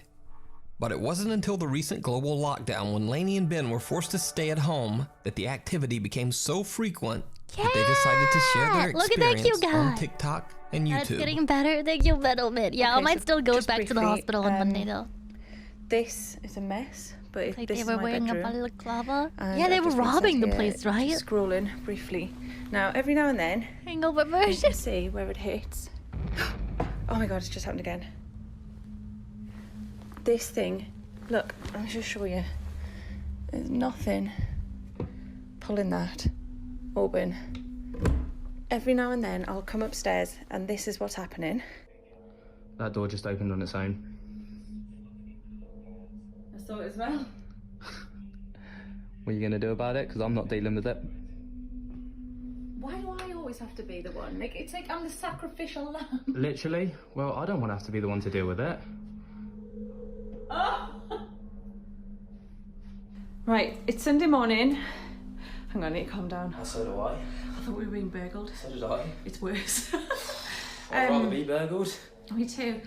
But it wasn't until the recent global lockdown, when Lainey and Ben were forced to stay at home, that the activity became so frequent that they decided to share their experience on TikTok and YouTube. That's getting better. Thank you, Middleman. Yeah, I might still go back to the hospital on Monday though. This is a mess, but Like this they is were my wearing a bedroom. balaclava. And Yeah, they I've were just been robbing sat the here place, right? Scrolling briefly. Now, every now and then, hangover you version. can see where it hits. Oh my god, it's just happened again. This thing, look, I'll just show you. There's nothing pulling that open. Every now and then, I'll come upstairs, and this is what's happening. That door just opened on its own. I saw it as well. What are you gonna do about it? Because I'm not dealing with it. Why do I always have to be the one? Like, it's like I'm the sacrificial lamb. Literally? Well, I don't want to have to be the one to deal with it. Oh. Right, it's Sunday morning. Hang on, I need to calm down. So do I. I thought we were being burgled. So did I. It's worse. I'd rather be burgled. Me too.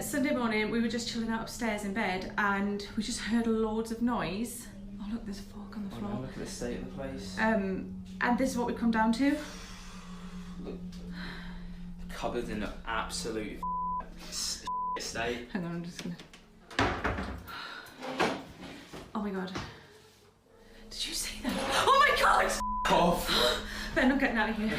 Sunday morning, we were just chilling out upstairs in bed, and we just heard loads of noise. Oh look, there's a fork on the floor. Look at the state of the place. And this is what we come down to. Look, the cupboard's in an absolute state. Hang on, I'm just gonna. Oh my god. Did you see that? Oh my god! Off. Ben, I'm getting out of here.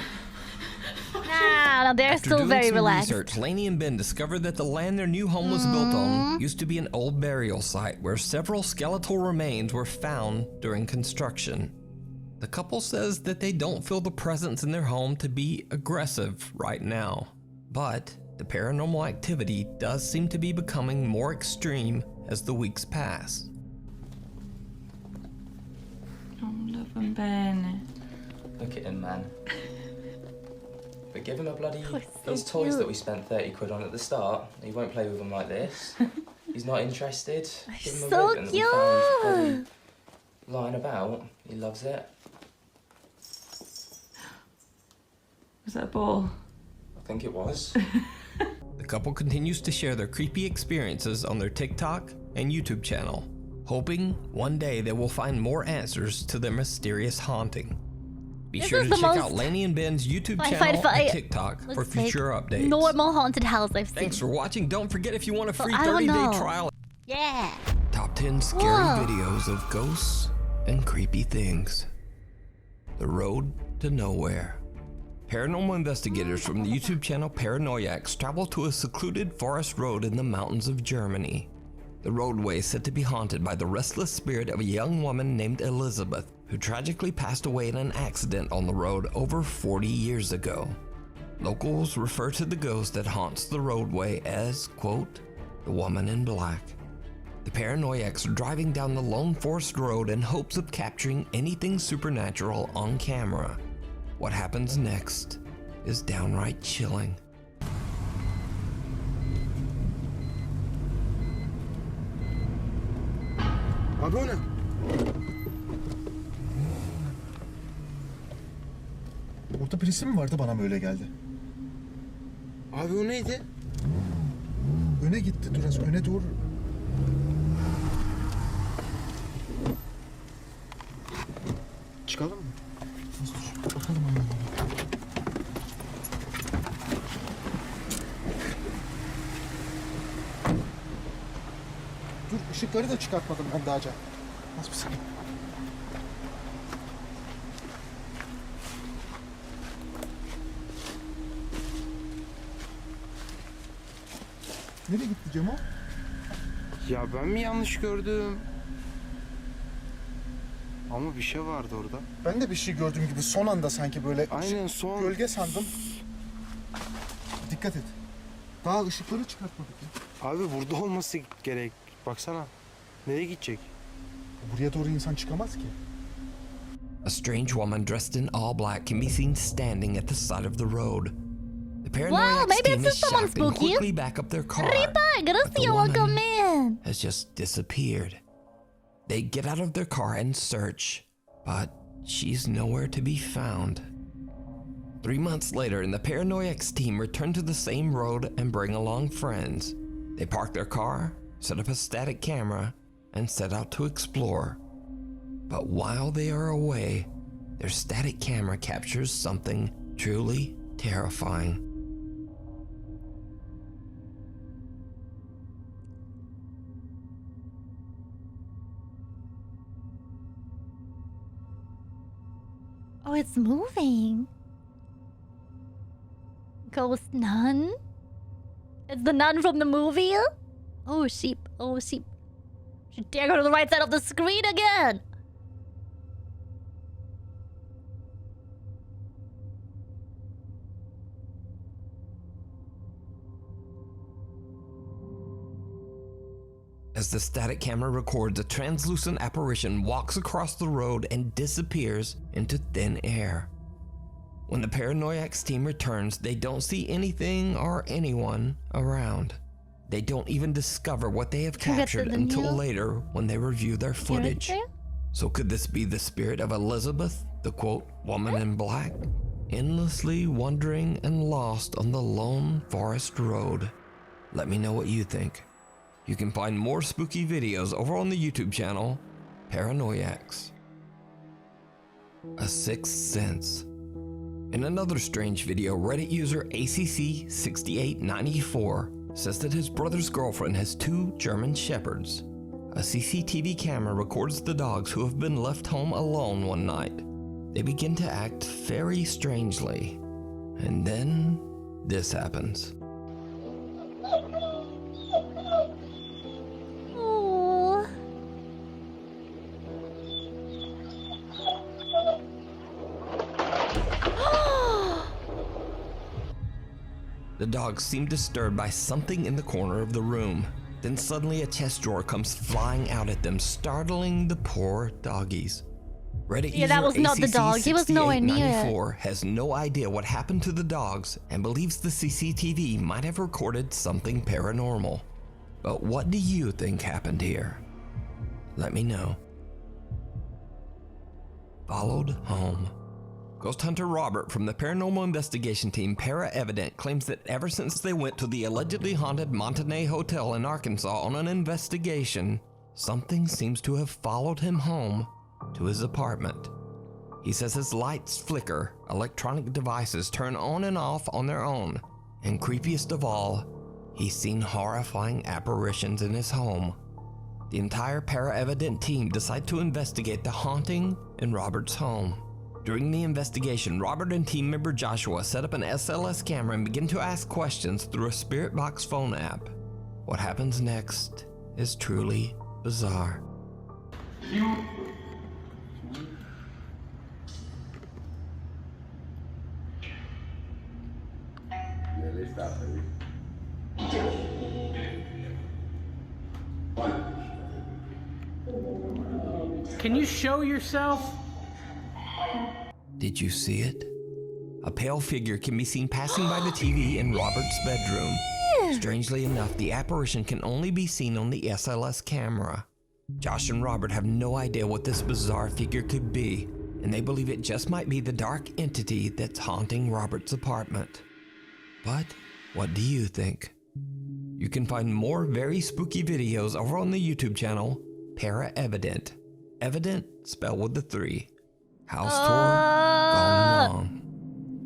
Nah, they're After still doing very some relaxed. research, Lainey and Ben discovered that the land their new home was built on used to be an old burial site where several skeletal remains were found during construction. The couple says that they don't feel the presence in their home to be aggressive right now, but the paranormal activity does seem to be becoming more extreme as the weeks pass. Oh, love him, Ben. Look at him, man. But give him a bloody... These toys that we spent 30 quid on at the start, he won't play with them like this. He's not interested. Give him a So ribbon that we found lying about. He loves it. Was that a ball? I think it was. The couple continues to share their creepy experiences on their TikTok and YouTube channel, hoping one day they will find more answers to their mysterious haunting. Be sure to check out Lainey and Ben's YouTube channel and TikTok for future updates. Normal haunted house I've seen. Thanks for watching. Don't forget, if you want a free 30-day trial. Yeah. Top 10 scary videos of ghosts and creepy things. The Road to Nowhere. Paranormal investigators from the YouTube channel Paranoiacs travel to a secluded forest road in the mountains of Germany. The roadway is said to be haunted by the restless spirit of a young woman named Elizabeth, who tragically passed away in an accident on the road over 40 years ago. Locals refer to the ghost that haunts the roadway as, quote, the woman in black. The Paranoiacs are driving down the lone forest road in hopes of capturing anything supernatural on camera. What happens next is downright chilling. Abi o ne? Orada birisi mi vardı, bana mı öyle geldi? Abi o neydi? Öne gitti, biraz öne doğru. Çıkalım mı? Nasıl bakalım anlamına. Dur, ışıkları da çıkartmadım ben daha önce. Nasıl bir saniye? Nereye gitti Cemo? Ya ben mi yanlış gördüm? Ama bir şey vardı orada. Ben de bir şey gördüğüm gibi son anda sanki böyle Aynen son. Gölge sandım. Dikkat et. Daha ışıkları çıkartmadık ya. Abi burada olması gerek. Baksana. Nereye gidecek? Buraya doğru insan çıkamaz ki. A strange woman dressed in all black can be seen standing at the side of the road. The Paranoiacs team is shocked and quickly back up their car. But the woman has just disappeared. They get out of their car and search, but she's nowhere to be found. 3 months later, and the Paranoiacs team return to the same road and bring along friends. They park their car, set up a static camera, and set out to explore. But while they are away, their static camera captures something truly terrifying. Oh, it's moving. Ghost nun? It's the nun from the movie? Oh, sheep. Oh, sheep. She dare go to the right side of the screen again. As the static camera records, a translucent apparition walks across the road and disappears into thin air. When the Paranoiacs team returns, they don't see anything or anyone around. They don't even discover what they have captured until later when they review their footage. So could this be the spirit of Elizabeth, the quote, woman in black, endlessly wandering and lost on the lone forest road? Let me know what you think. You can find more spooky videos over on the YouTube channel, Paranoiacs. A Sixth Sense. In another strange video, Reddit user ACC6894 says that his brother's girlfriend has 2 German Shepherds. A CCTV camera records the dogs who have been left home alone one night. They begin to act very strangely. And then this happens. The dogs seem disturbed by something in the corner of the room. Then suddenly a chest drawer comes flying out at them, startling the poor doggies. Reddit Yeah, that was not the dog. He was nowhere near it. has no idea what happened to the dogs and believes the CCTV might have recorded something paranormal. But what do you think happened here? Let me know. Followed home. Ghost hunter Robert from the paranormal investigation team Para Evident claims that ever since they went to the allegedly haunted Montanay Hotel in Arkansas on an investigation, something seems to have followed him home to his apartment. He says his lights flicker, electronic devices turn on and off on their own, and creepiest of all, he's seen horrifying apparitions in his home. The entire Para Evident team decide to investigate the haunting in Robert's home. During the investigation, Robert and team member Joshua set up an SLS camera and begin to ask questions through a Spirit Box phone app. What happens next is truly bizarre. Can you show yourself? Did you see it? A pale figure can be seen passing by the TV in Robert's bedroom. Strangely enough, the apparition can only be seen on the SLS camera. Josh and Robert have no idea what this bizarre figure could be, and they believe it just might be the dark entity that's haunting Robert's apartment. But what do you think? You can find more very spooky videos over on the YouTube channel Para Evident. Evident spelled with the 3. House tour gone wrong.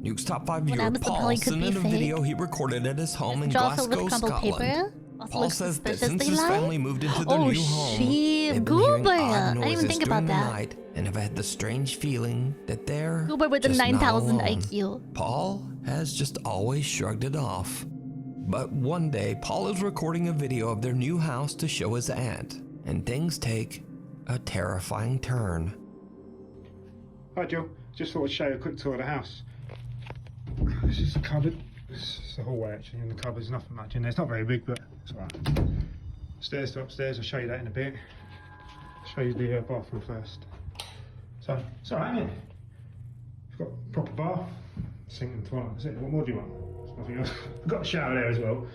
Nukes top 5 viewer Paul sent in a video he recorded at his home in Glasgow, Scotland. Paul says that since his family moved into their new home, they've been hearing odd noises during the night and have had the strange feeling that they're Goober with the 9,000 IQ. Paul has just always shrugged it off. But one day, Paul is recording a video of their new house to show his aunt, and things take a terrifying turn. Hi Jill, just thought I'd show you a quick tour of the house. This is the cupboard. This is the hallway actually, and the cupboard's nothing much in there. It's not very big, but it's alright. Stairs to upstairs, I'll show you that in a bit. I'll show you the bathroom first. So, it's alright, isn't it? You've got a proper bath, sink and toilet, that's it. What more do you want? There's nothing else. I've got a shower there as well.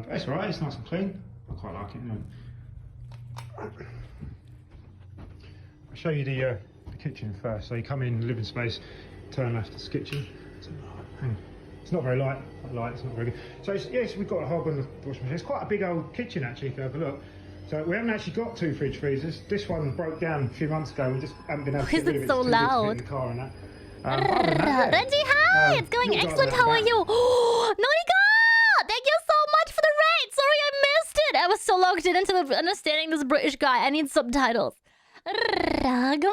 It's alright, it's nice and clean. I quite like it, anyway. I'll show you the kitchen first. So you come in, living space, turn left, it's kitchen. It's not very light, it's not very good. So yes, we've got a hob and the washing machine. It's quite a big old kitchen actually, if you have a look. So we haven't actually got 2 fridge freezers. This one broke down a few months ago. We just haven't been able to get rid of it. So loud. In the car and that. Reggie, hi! It's going excellent. How are you? Nonika! Thank you so much for the raid. Sorry I missed it. I was so locked into understanding this British guy. I need subtitles. Good morning!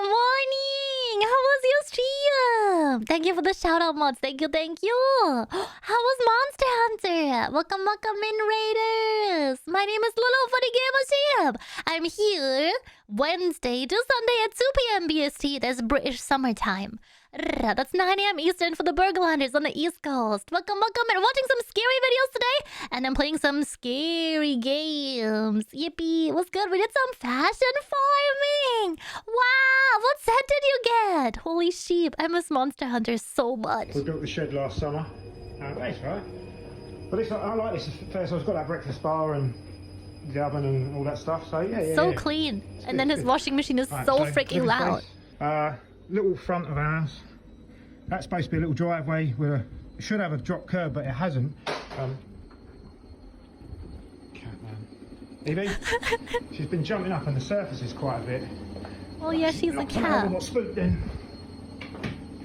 How was your stream? Thank you for the shout out mods. Thank you, thank you. How was Monster Hunter? Welcome in, Raiders. My name is Lulu for the Gamership. I'm here Wednesday to Sunday at 2 p.m. BST. That's British summertime. That's 9 a.m. Eastern for the Burgle Hunters on the East Coast. Welcome, and watching some scary videos today. And I'm playing some scary games. Yippee. What's good? We did some fashion farming. Wow. What set did you get? Holy sheep. I miss Monster Hunter so much. We built the shed last summer. That's right. But I like this affair. So it's got that breakfast bar and the oven and all that stuff. So yeah. So clean. And then his washing machine is so freaking loud. Little front of our house. That's supposed to be a little driveway where it should have a drop curb, but it hasn't. Evie, she's been jumping up on the surfaces quite a bit. Oh yeah, she's a cat. Got spooked then.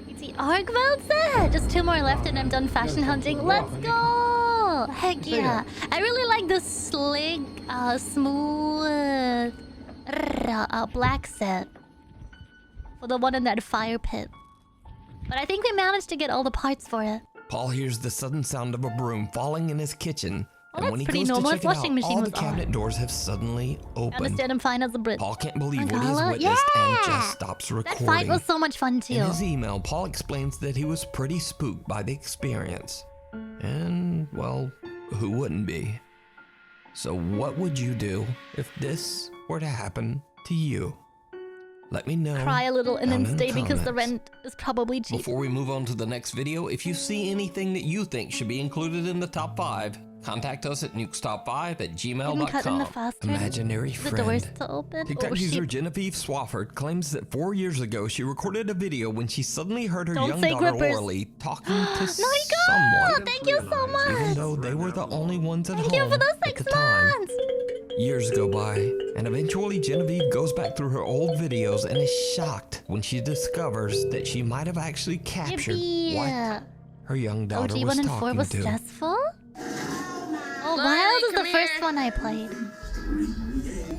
You see Argwell said, just 2 more left and I'm done fashion hunting. Let's go! Heck yeah! I really like the slick, smooth, black set. For the one in that fire pit. But I think we managed to get all the parts for it. Paul hears the sudden sound of a broom falling in his kitchen. Oh, and when he goes to check it out, all the cabinet doors have suddenly opened. I understand I'm fine as a Brit. Paul can't believe what he's witnessed and just stops recording. That fight was so much fun too. In his email, Paul explains that he was pretty spooked by the experience. And, well, who wouldn't be? So what would you do if this were to happen to you? Let me know. Cry a little and then down in stay because the comments. rent is probably cheap. Before we move on to the next video, if you see anything that you think should be included in the top 5, contact us at nukestop5@gmail.com. Imaginary friend. The door's still open. TikTok user Genevieve Swafford claims that 4 years ago she recorded a video when she suddenly heard her young daughter Orly talking to someone. Thank you so much. Even though they were the only ones at home Thank you for the 6 months. Years go by, and eventually Genevieve goes back through her old videos and is shocked when she discovers that she might have actually captured what her young daughter was 1 and 4 talking was to. stressful? Oh, Wild was the first one I played.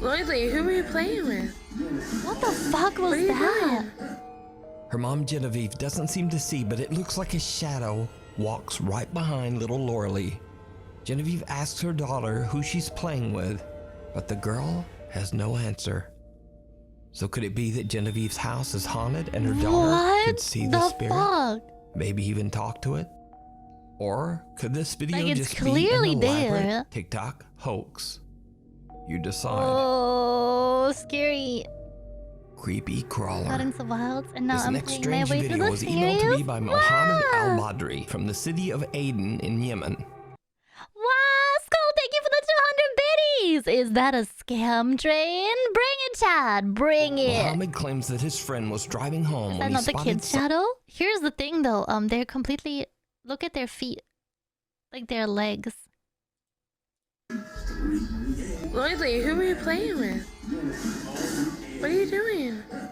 Lily, who were you playing with? What the fuck was that? Her mom Genevieve doesn't seem to see, but it looks like a shadow walks right behind little Lorelei. Genevieve asks her daughter who she's playing with, but the girl has no answer. So could it be that Genevieve's house is haunted and her daughter could see the spirit? Fuck? Maybe even talk to it? Or could this video Like, it's just clearly be an elaborate there. TikTok hoax? You decide. Oh, scary. Creepy crawler. Gardens of Wilds, and now This I'm next playing strange my way video through the was emailed to me series. by Mohammed Al-Badri from the city of Aden in Yemen. Wow, Skull, thank you for the 200 biddies! Is that a scam train? Bring it, Chad, bring it! Mohammed claims that his friend was driving home Is when that he not the spotted kid's shadow? Here's the thing though, they're completely... Look at their feet. Like their legs. Lily, who were you playing with? What are you doing? Her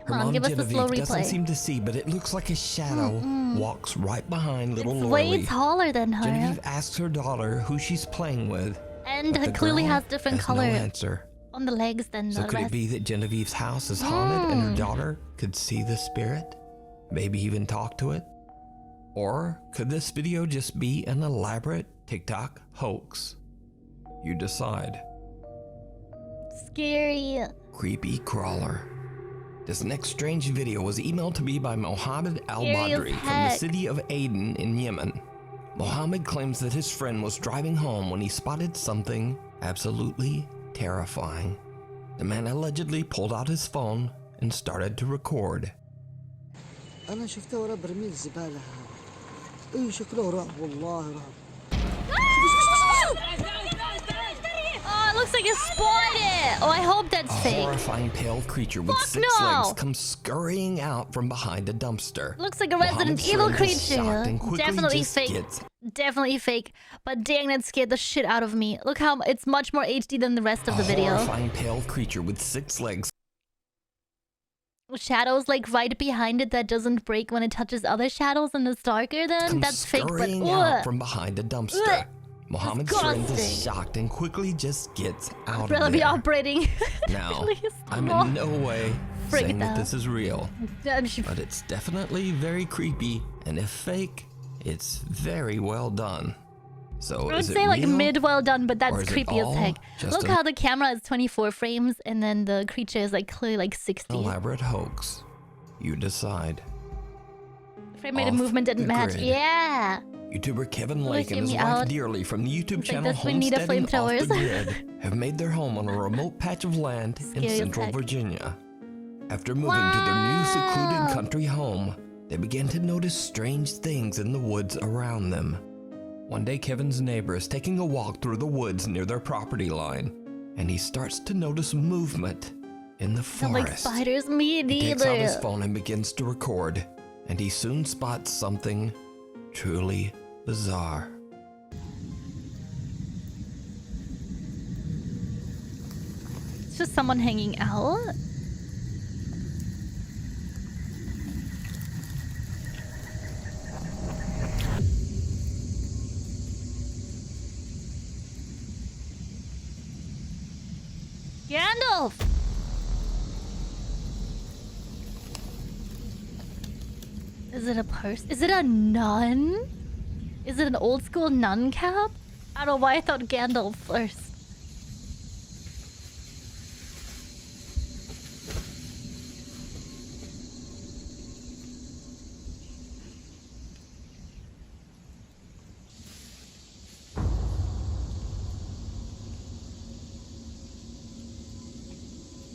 Come on, mom give us the slow Genevieve doesn't replay. seem to see, but it looks like a shadow walks right behind little It's Lorelei. way taller than her. Genevieve asks her daughter who she's playing with, And but the clearly girl has different has color no answer. on the legs than So the could rest. it be that Genevieve's house is haunted and her daughter could see the spirit? Maybe even talk to it? Or could this video just be an elaborate TikTok hoax? You decide. Scary. Creepy crawler. This next strange video was emailed to me by Mohammed Al-Badri from the heck. city of Aden in Yemen. Mohammed claims that his friend was driving home when he spotted something absolutely terrifying. The man allegedly pulled out his phone and started to record. أنا شفته ورا برميل الزبالة هذا. إيه شكله رعب والله رعب. Oh, it looks like it spawned it! Oh, I hope that's A fake. horrifying pale creature with 6 no! legs comes scurrying out from behind a dumpster. Looks like a Mohammed's Resident Evil friend is shocked creature. and quickly Definitely just fake. gets Definitely fake. But dang, that scared the shit out of me. Look how it's much more HD than the rest of the A video. horrifying pale creature with 6 legs Shadows like right behind it that doesn't break when it touches other shadows and it's darker then? comes That's fake, but scurrying out from behind a dumpster. Mohammed's friend is Disgusting. shocked and quickly just gets out I'd of rather be there. operating. Now, Please, I'm oh. in no way Freaked saying that out. this is real, I'm sure- but it's definitely very creepy, and if fake, it's very well done. So I would is it say like real? mid well done, but Or that's is it creepy as all heck. just Look an how the camera is 24 frames and then the creature is like clearly like 60. elaborate hoax? You decide. Frame rate of Off movement didn't the match. grid. Yeah. YouTuber Kevin Will Lake you and hear his me wife out? Dearly from the YouTube It's like channel this, we need a Homesteading Off the flamethrowers. Grid have made their home on a remote patch of land in Scary as central heck. Virginia. After moving to their new secluded country home, they began to notice strange things in the woods around them. One day, Kevin's neighbor is taking a walk through the woods near their property line, and he starts to notice movement in the Not like forest. spiders, me He takes out his neither. phone and begins to record, and he soon spots something truly bizarre. It's just someone hanging out. Gandalf! Is it a person? Is it a nun? Is it an old school nun cap? I don't know why I thought Gandalf first.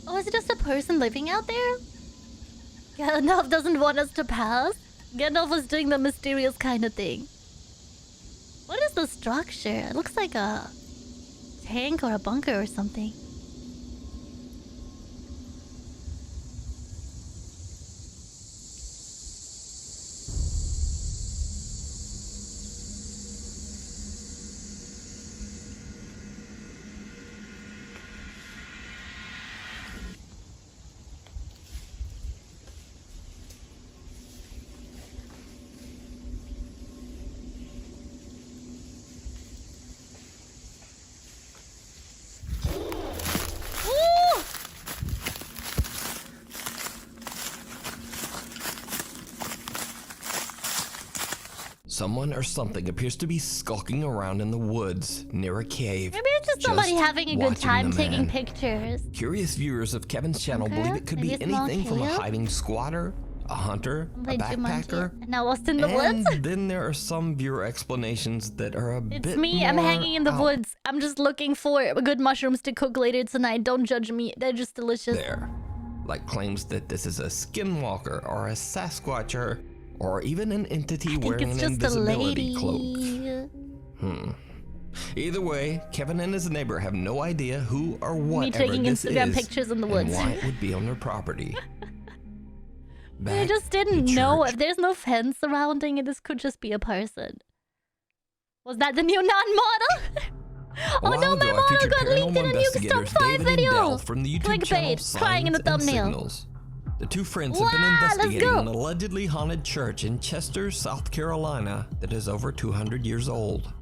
Oh, is it just a person living out there? Gandalf doesn't want us to pass. Gandalf was doing the mysterious kind of thing. What is the structure? It looks like a tank or a bunker or something. Someone or something appears to be skulking around in the woods near a cave. Maybe it's just somebody having a good time taking pictures. Curious viewers of Kevin's channel believe it could be anything from a hiding squatter, a hunter, a backpacker, now lost in the woods. And then there are some viewer explanations that are a bit It's me. I'm hanging in the woods. I'm just looking for good mushrooms to cook later tonight. Don't judge me. They're just delicious. There, like claims that this is a skinwalker or a Sasquatcher, or even an entity wearing an invisibility cloak. Either way, Kevin and his neighbor have no idea who or whatever me taking this Instagram is pictures in the woods. and why it would be on their property. I just didn't know. If there's no fence surrounding it, this could just be a person. Was that the new non-model? Oh no, my model got leaked in a Nukes top 5 video! From the YouTube Clickbait, crying in the thumbnail. The two friends have been investigating an allegedly haunted church in Chester, South Carolina that is over 200 years old.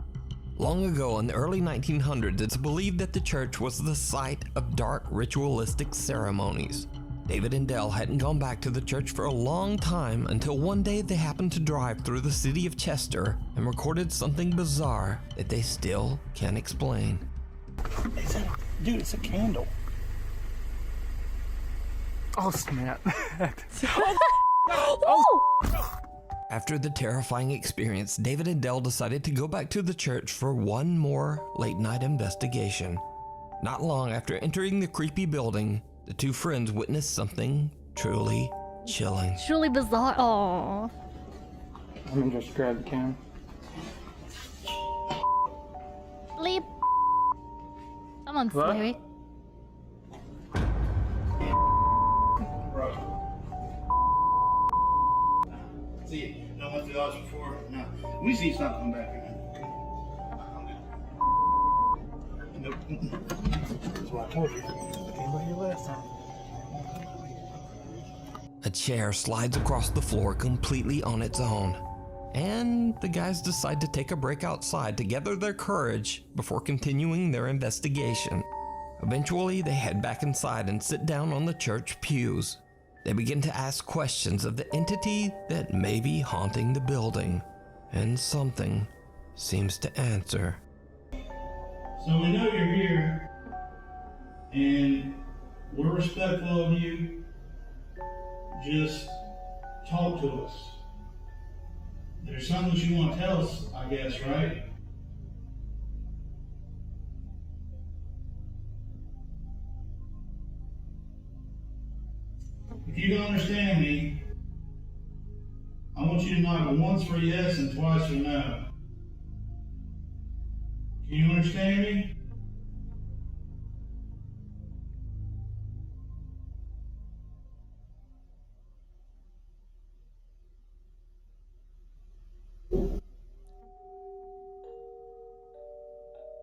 Long ago in the early 1900s, it's believed that the church was the site of dark ritualistic ceremonies. David and Dell hadn't gone back to the church for a long time until one day they happened to drive through the city of Chester and recorded something bizarre that they still can't explain. Dude, it's a candle. Oh, snap. After the terrifying experience, David and Dell decided to go back to the church for one more late-night investigation. Not long after entering the creepy building, the two friends witnessed something truly chilling. Truly bizarre. Aww. Let me just grab the camera. Bleep. Someone's scary. See, no one through us before. No. We see something back here. Nope. That's what I told you. Came by here last time. A chair slides across the floor completely on its own. And the guys decide to take a break outside to gather their courage before continuing their investigation. Eventually, they head back inside and sit down on the church pews. They begin to ask questions of the entity that may be haunting the building, and something seems to answer. So we know you're here, and we're respectful of you. Just talk to us. There's something that you want to tell us, I guess, right? If you don't understand me, I want you to knock once for yes and twice for no. Can you understand me?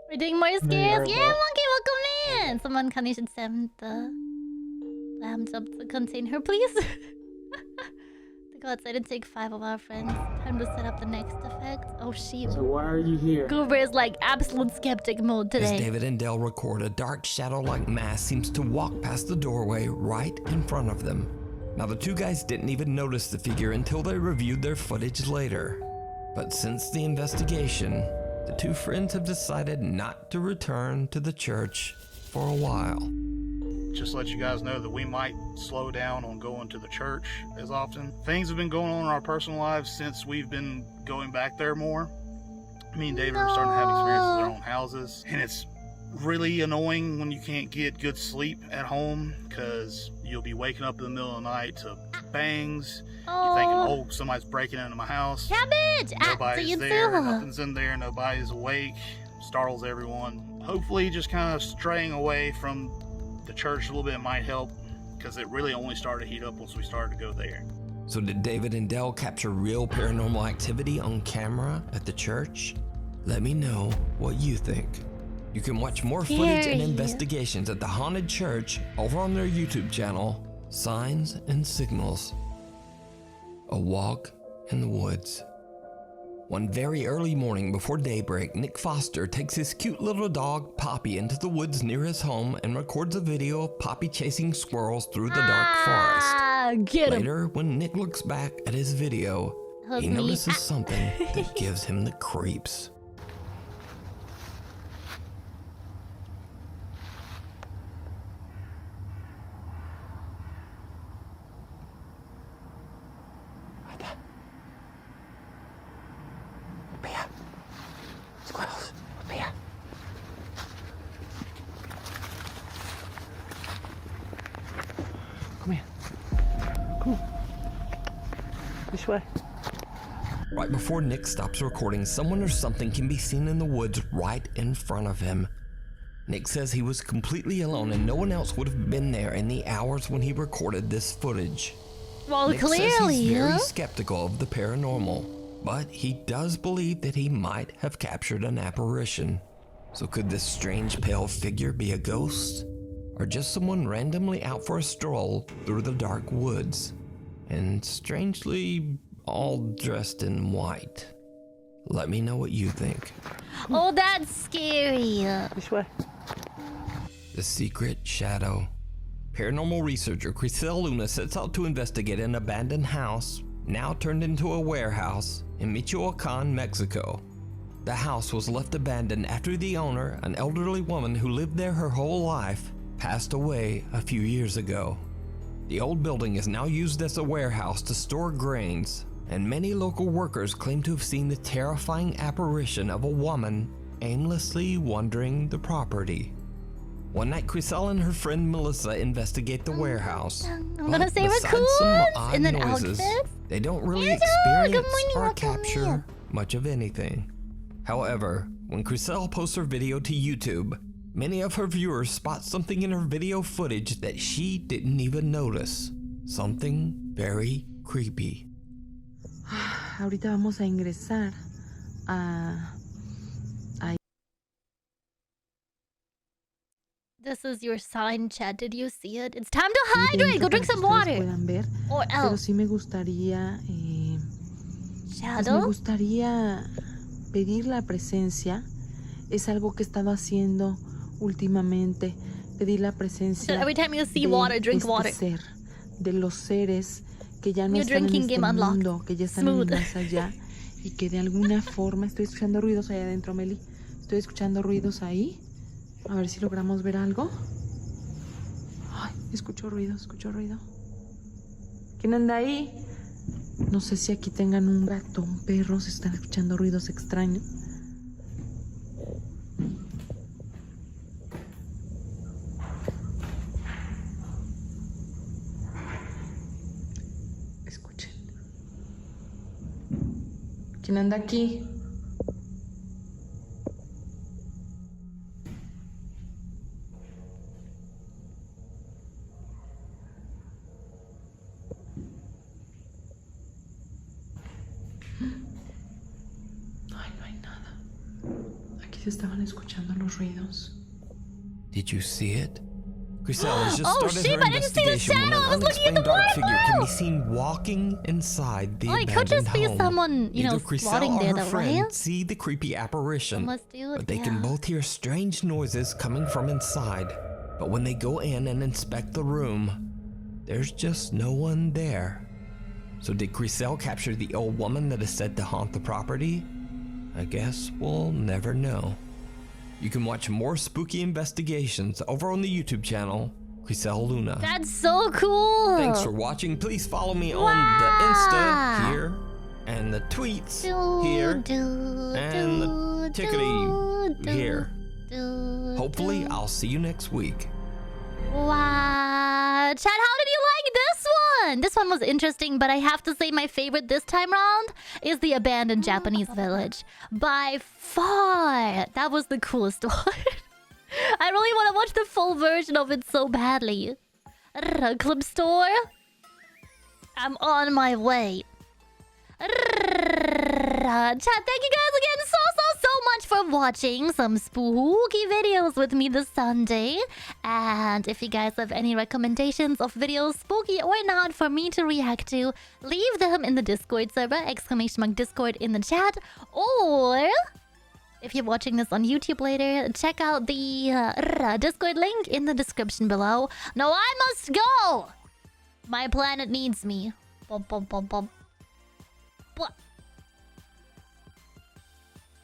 We're doing more scares. Yeah, Monkey, welcome in. Someone can you should send the lamps up to contain her, please. To go outside and take 5 of our friends. Time to set up the next effect. Oh shit. So why are you here? Goober is like absolute skeptic mode today. As David and Dell record, a dark shadow-like mass seems to walk past the doorway right in front of them. Now the two guys didn't even notice the figure until they reviewed their footage later. But since the investigation, the two friends have decided not to return to the church for a while. Just let you guys know that we might slow down on going to the church as often. Things have been going on in our personal lives since we've been going back there more. Me and David are starting to have experiences in our own houses, and it's really annoying when you can't get good sleep at home, because you'll be waking up in the middle of the night to bangs. You're thinking, oh, somebody's breaking into my house. Cabbage! Nobody's there, nothing's in there, nobody's awake. Startles everyone. Hopefully just kind of straying away from the church a little bit might help, because it really only started to heat up once we started to go there. So did David and Dell capture real paranormal activity on camera at the church? Let me know what you think. You can watch more footage and investigations at the haunted church over on their YouTube channel, Signs and Signals. A walk in the woods. One very early morning before daybreak, Nick Foster takes his cute little dog Poppy into the woods near his home and records a video of Poppy chasing squirrels through the dark forest. Later, when Nick looks back at his video, he notices something that gives him the creeps. Squirrels, over here. Come here. Come on. This way. Right before Nick stops recording, someone or something can be seen in the woods right in front of him. Nick says he was completely alone and no one else would have been there in the hours when he recorded this footage. Well, Nick clearly, says he's very skeptical of the paranormal, but he does believe that he might have captured an apparition. So could this strange pale figure be a ghost? Or just someone randomly out for a stroll through the dark woods? And strangely, all dressed in white. Let me know what you think. Oh, that's scary. This way. The Secret Shadow. Paranormal researcher Kuromiya Lucien sets out to investigate an abandoned house, now turned into a warehouse, in Michoacan, Mexico. The house was left abandoned after the owner, an elderly woman who lived there her whole life, passed away a few years ago. The old building is now used as a warehouse to store grains, and many local workers claim to have seen the terrifying apparition of a woman aimlessly wandering the property. One night, Kuromiya and her friend Melissa investigate the warehouse. I'm gonna say raccoons in an outfit. They don't really experience or capture much of anything. However, when Kuromiya posts her video to YouTube, many of her viewers spot something in her video footage that she didn't even notice. Something very creepy. Ahorita vamos a ingresar a... This is your sign, chat. Did you see it? It's time to hydrate. Go drink some water. Or else. Pero sí me gustaría... Pues me gustaría pedir la presencia. Es algo que he estado haciendo últimamente. Pedir la presencia So every time you see water, drink water. Ser, de los seres que ya no están en este mundo, que ya están en el más allá. Y que de alguna forma... Estoy escuchando ruidos allá adentro, Meli. Estoy escuchando ruidos ahí. A ver si logramos ver algo. Ay, escucho ruido, escucho ruido. ¿Quién anda ahí? No sé si aquí tengan un gato, un perro. Se están escuchando ruidos extraños. Escuchen. ¿Quién anda aquí? Estaban escuchando los ruidos. Did you see it? Kuromiya has just started her investigation when an unexplained dark figure can be seen walking inside the abandoned home. It could just be someone, you know, squatting there, her friend right? see the creepy apparition, but they can yeah. both hear strange noises coming from inside. But when they go in and inspect the room, there's just no one there. So did Kuromiya capture the old woman that is said to haunt the property? I guess we'll never know. You can watch more spooky investigations over on the YouTube channel, Kuromiya Lucien. That's so cool! Thanks for watching. Please follow me on the Insta here, and the tweets here, and the tickety here. Hopefully, I'll see you next week. Wow. Chat, how did you like this one? This one was interesting, but I have to say my favorite this time round is the abandoned Japanese village. By far. That was the coolest one. I really want to watch the full version of it so badly. Clip store? I'm on my way. Chat, thank you guys again so much for watching some spooky videos with me this Sunday. And if you guys have any recommendations of videos, spooky or not, for me to react to, leave them in the Discord server, !Discord in the chat. Or if you're watching this on YouTube later, check out the Discord link in the description below. Now I must go! My planet needs me. Bum, bum, bum, bum. Blah.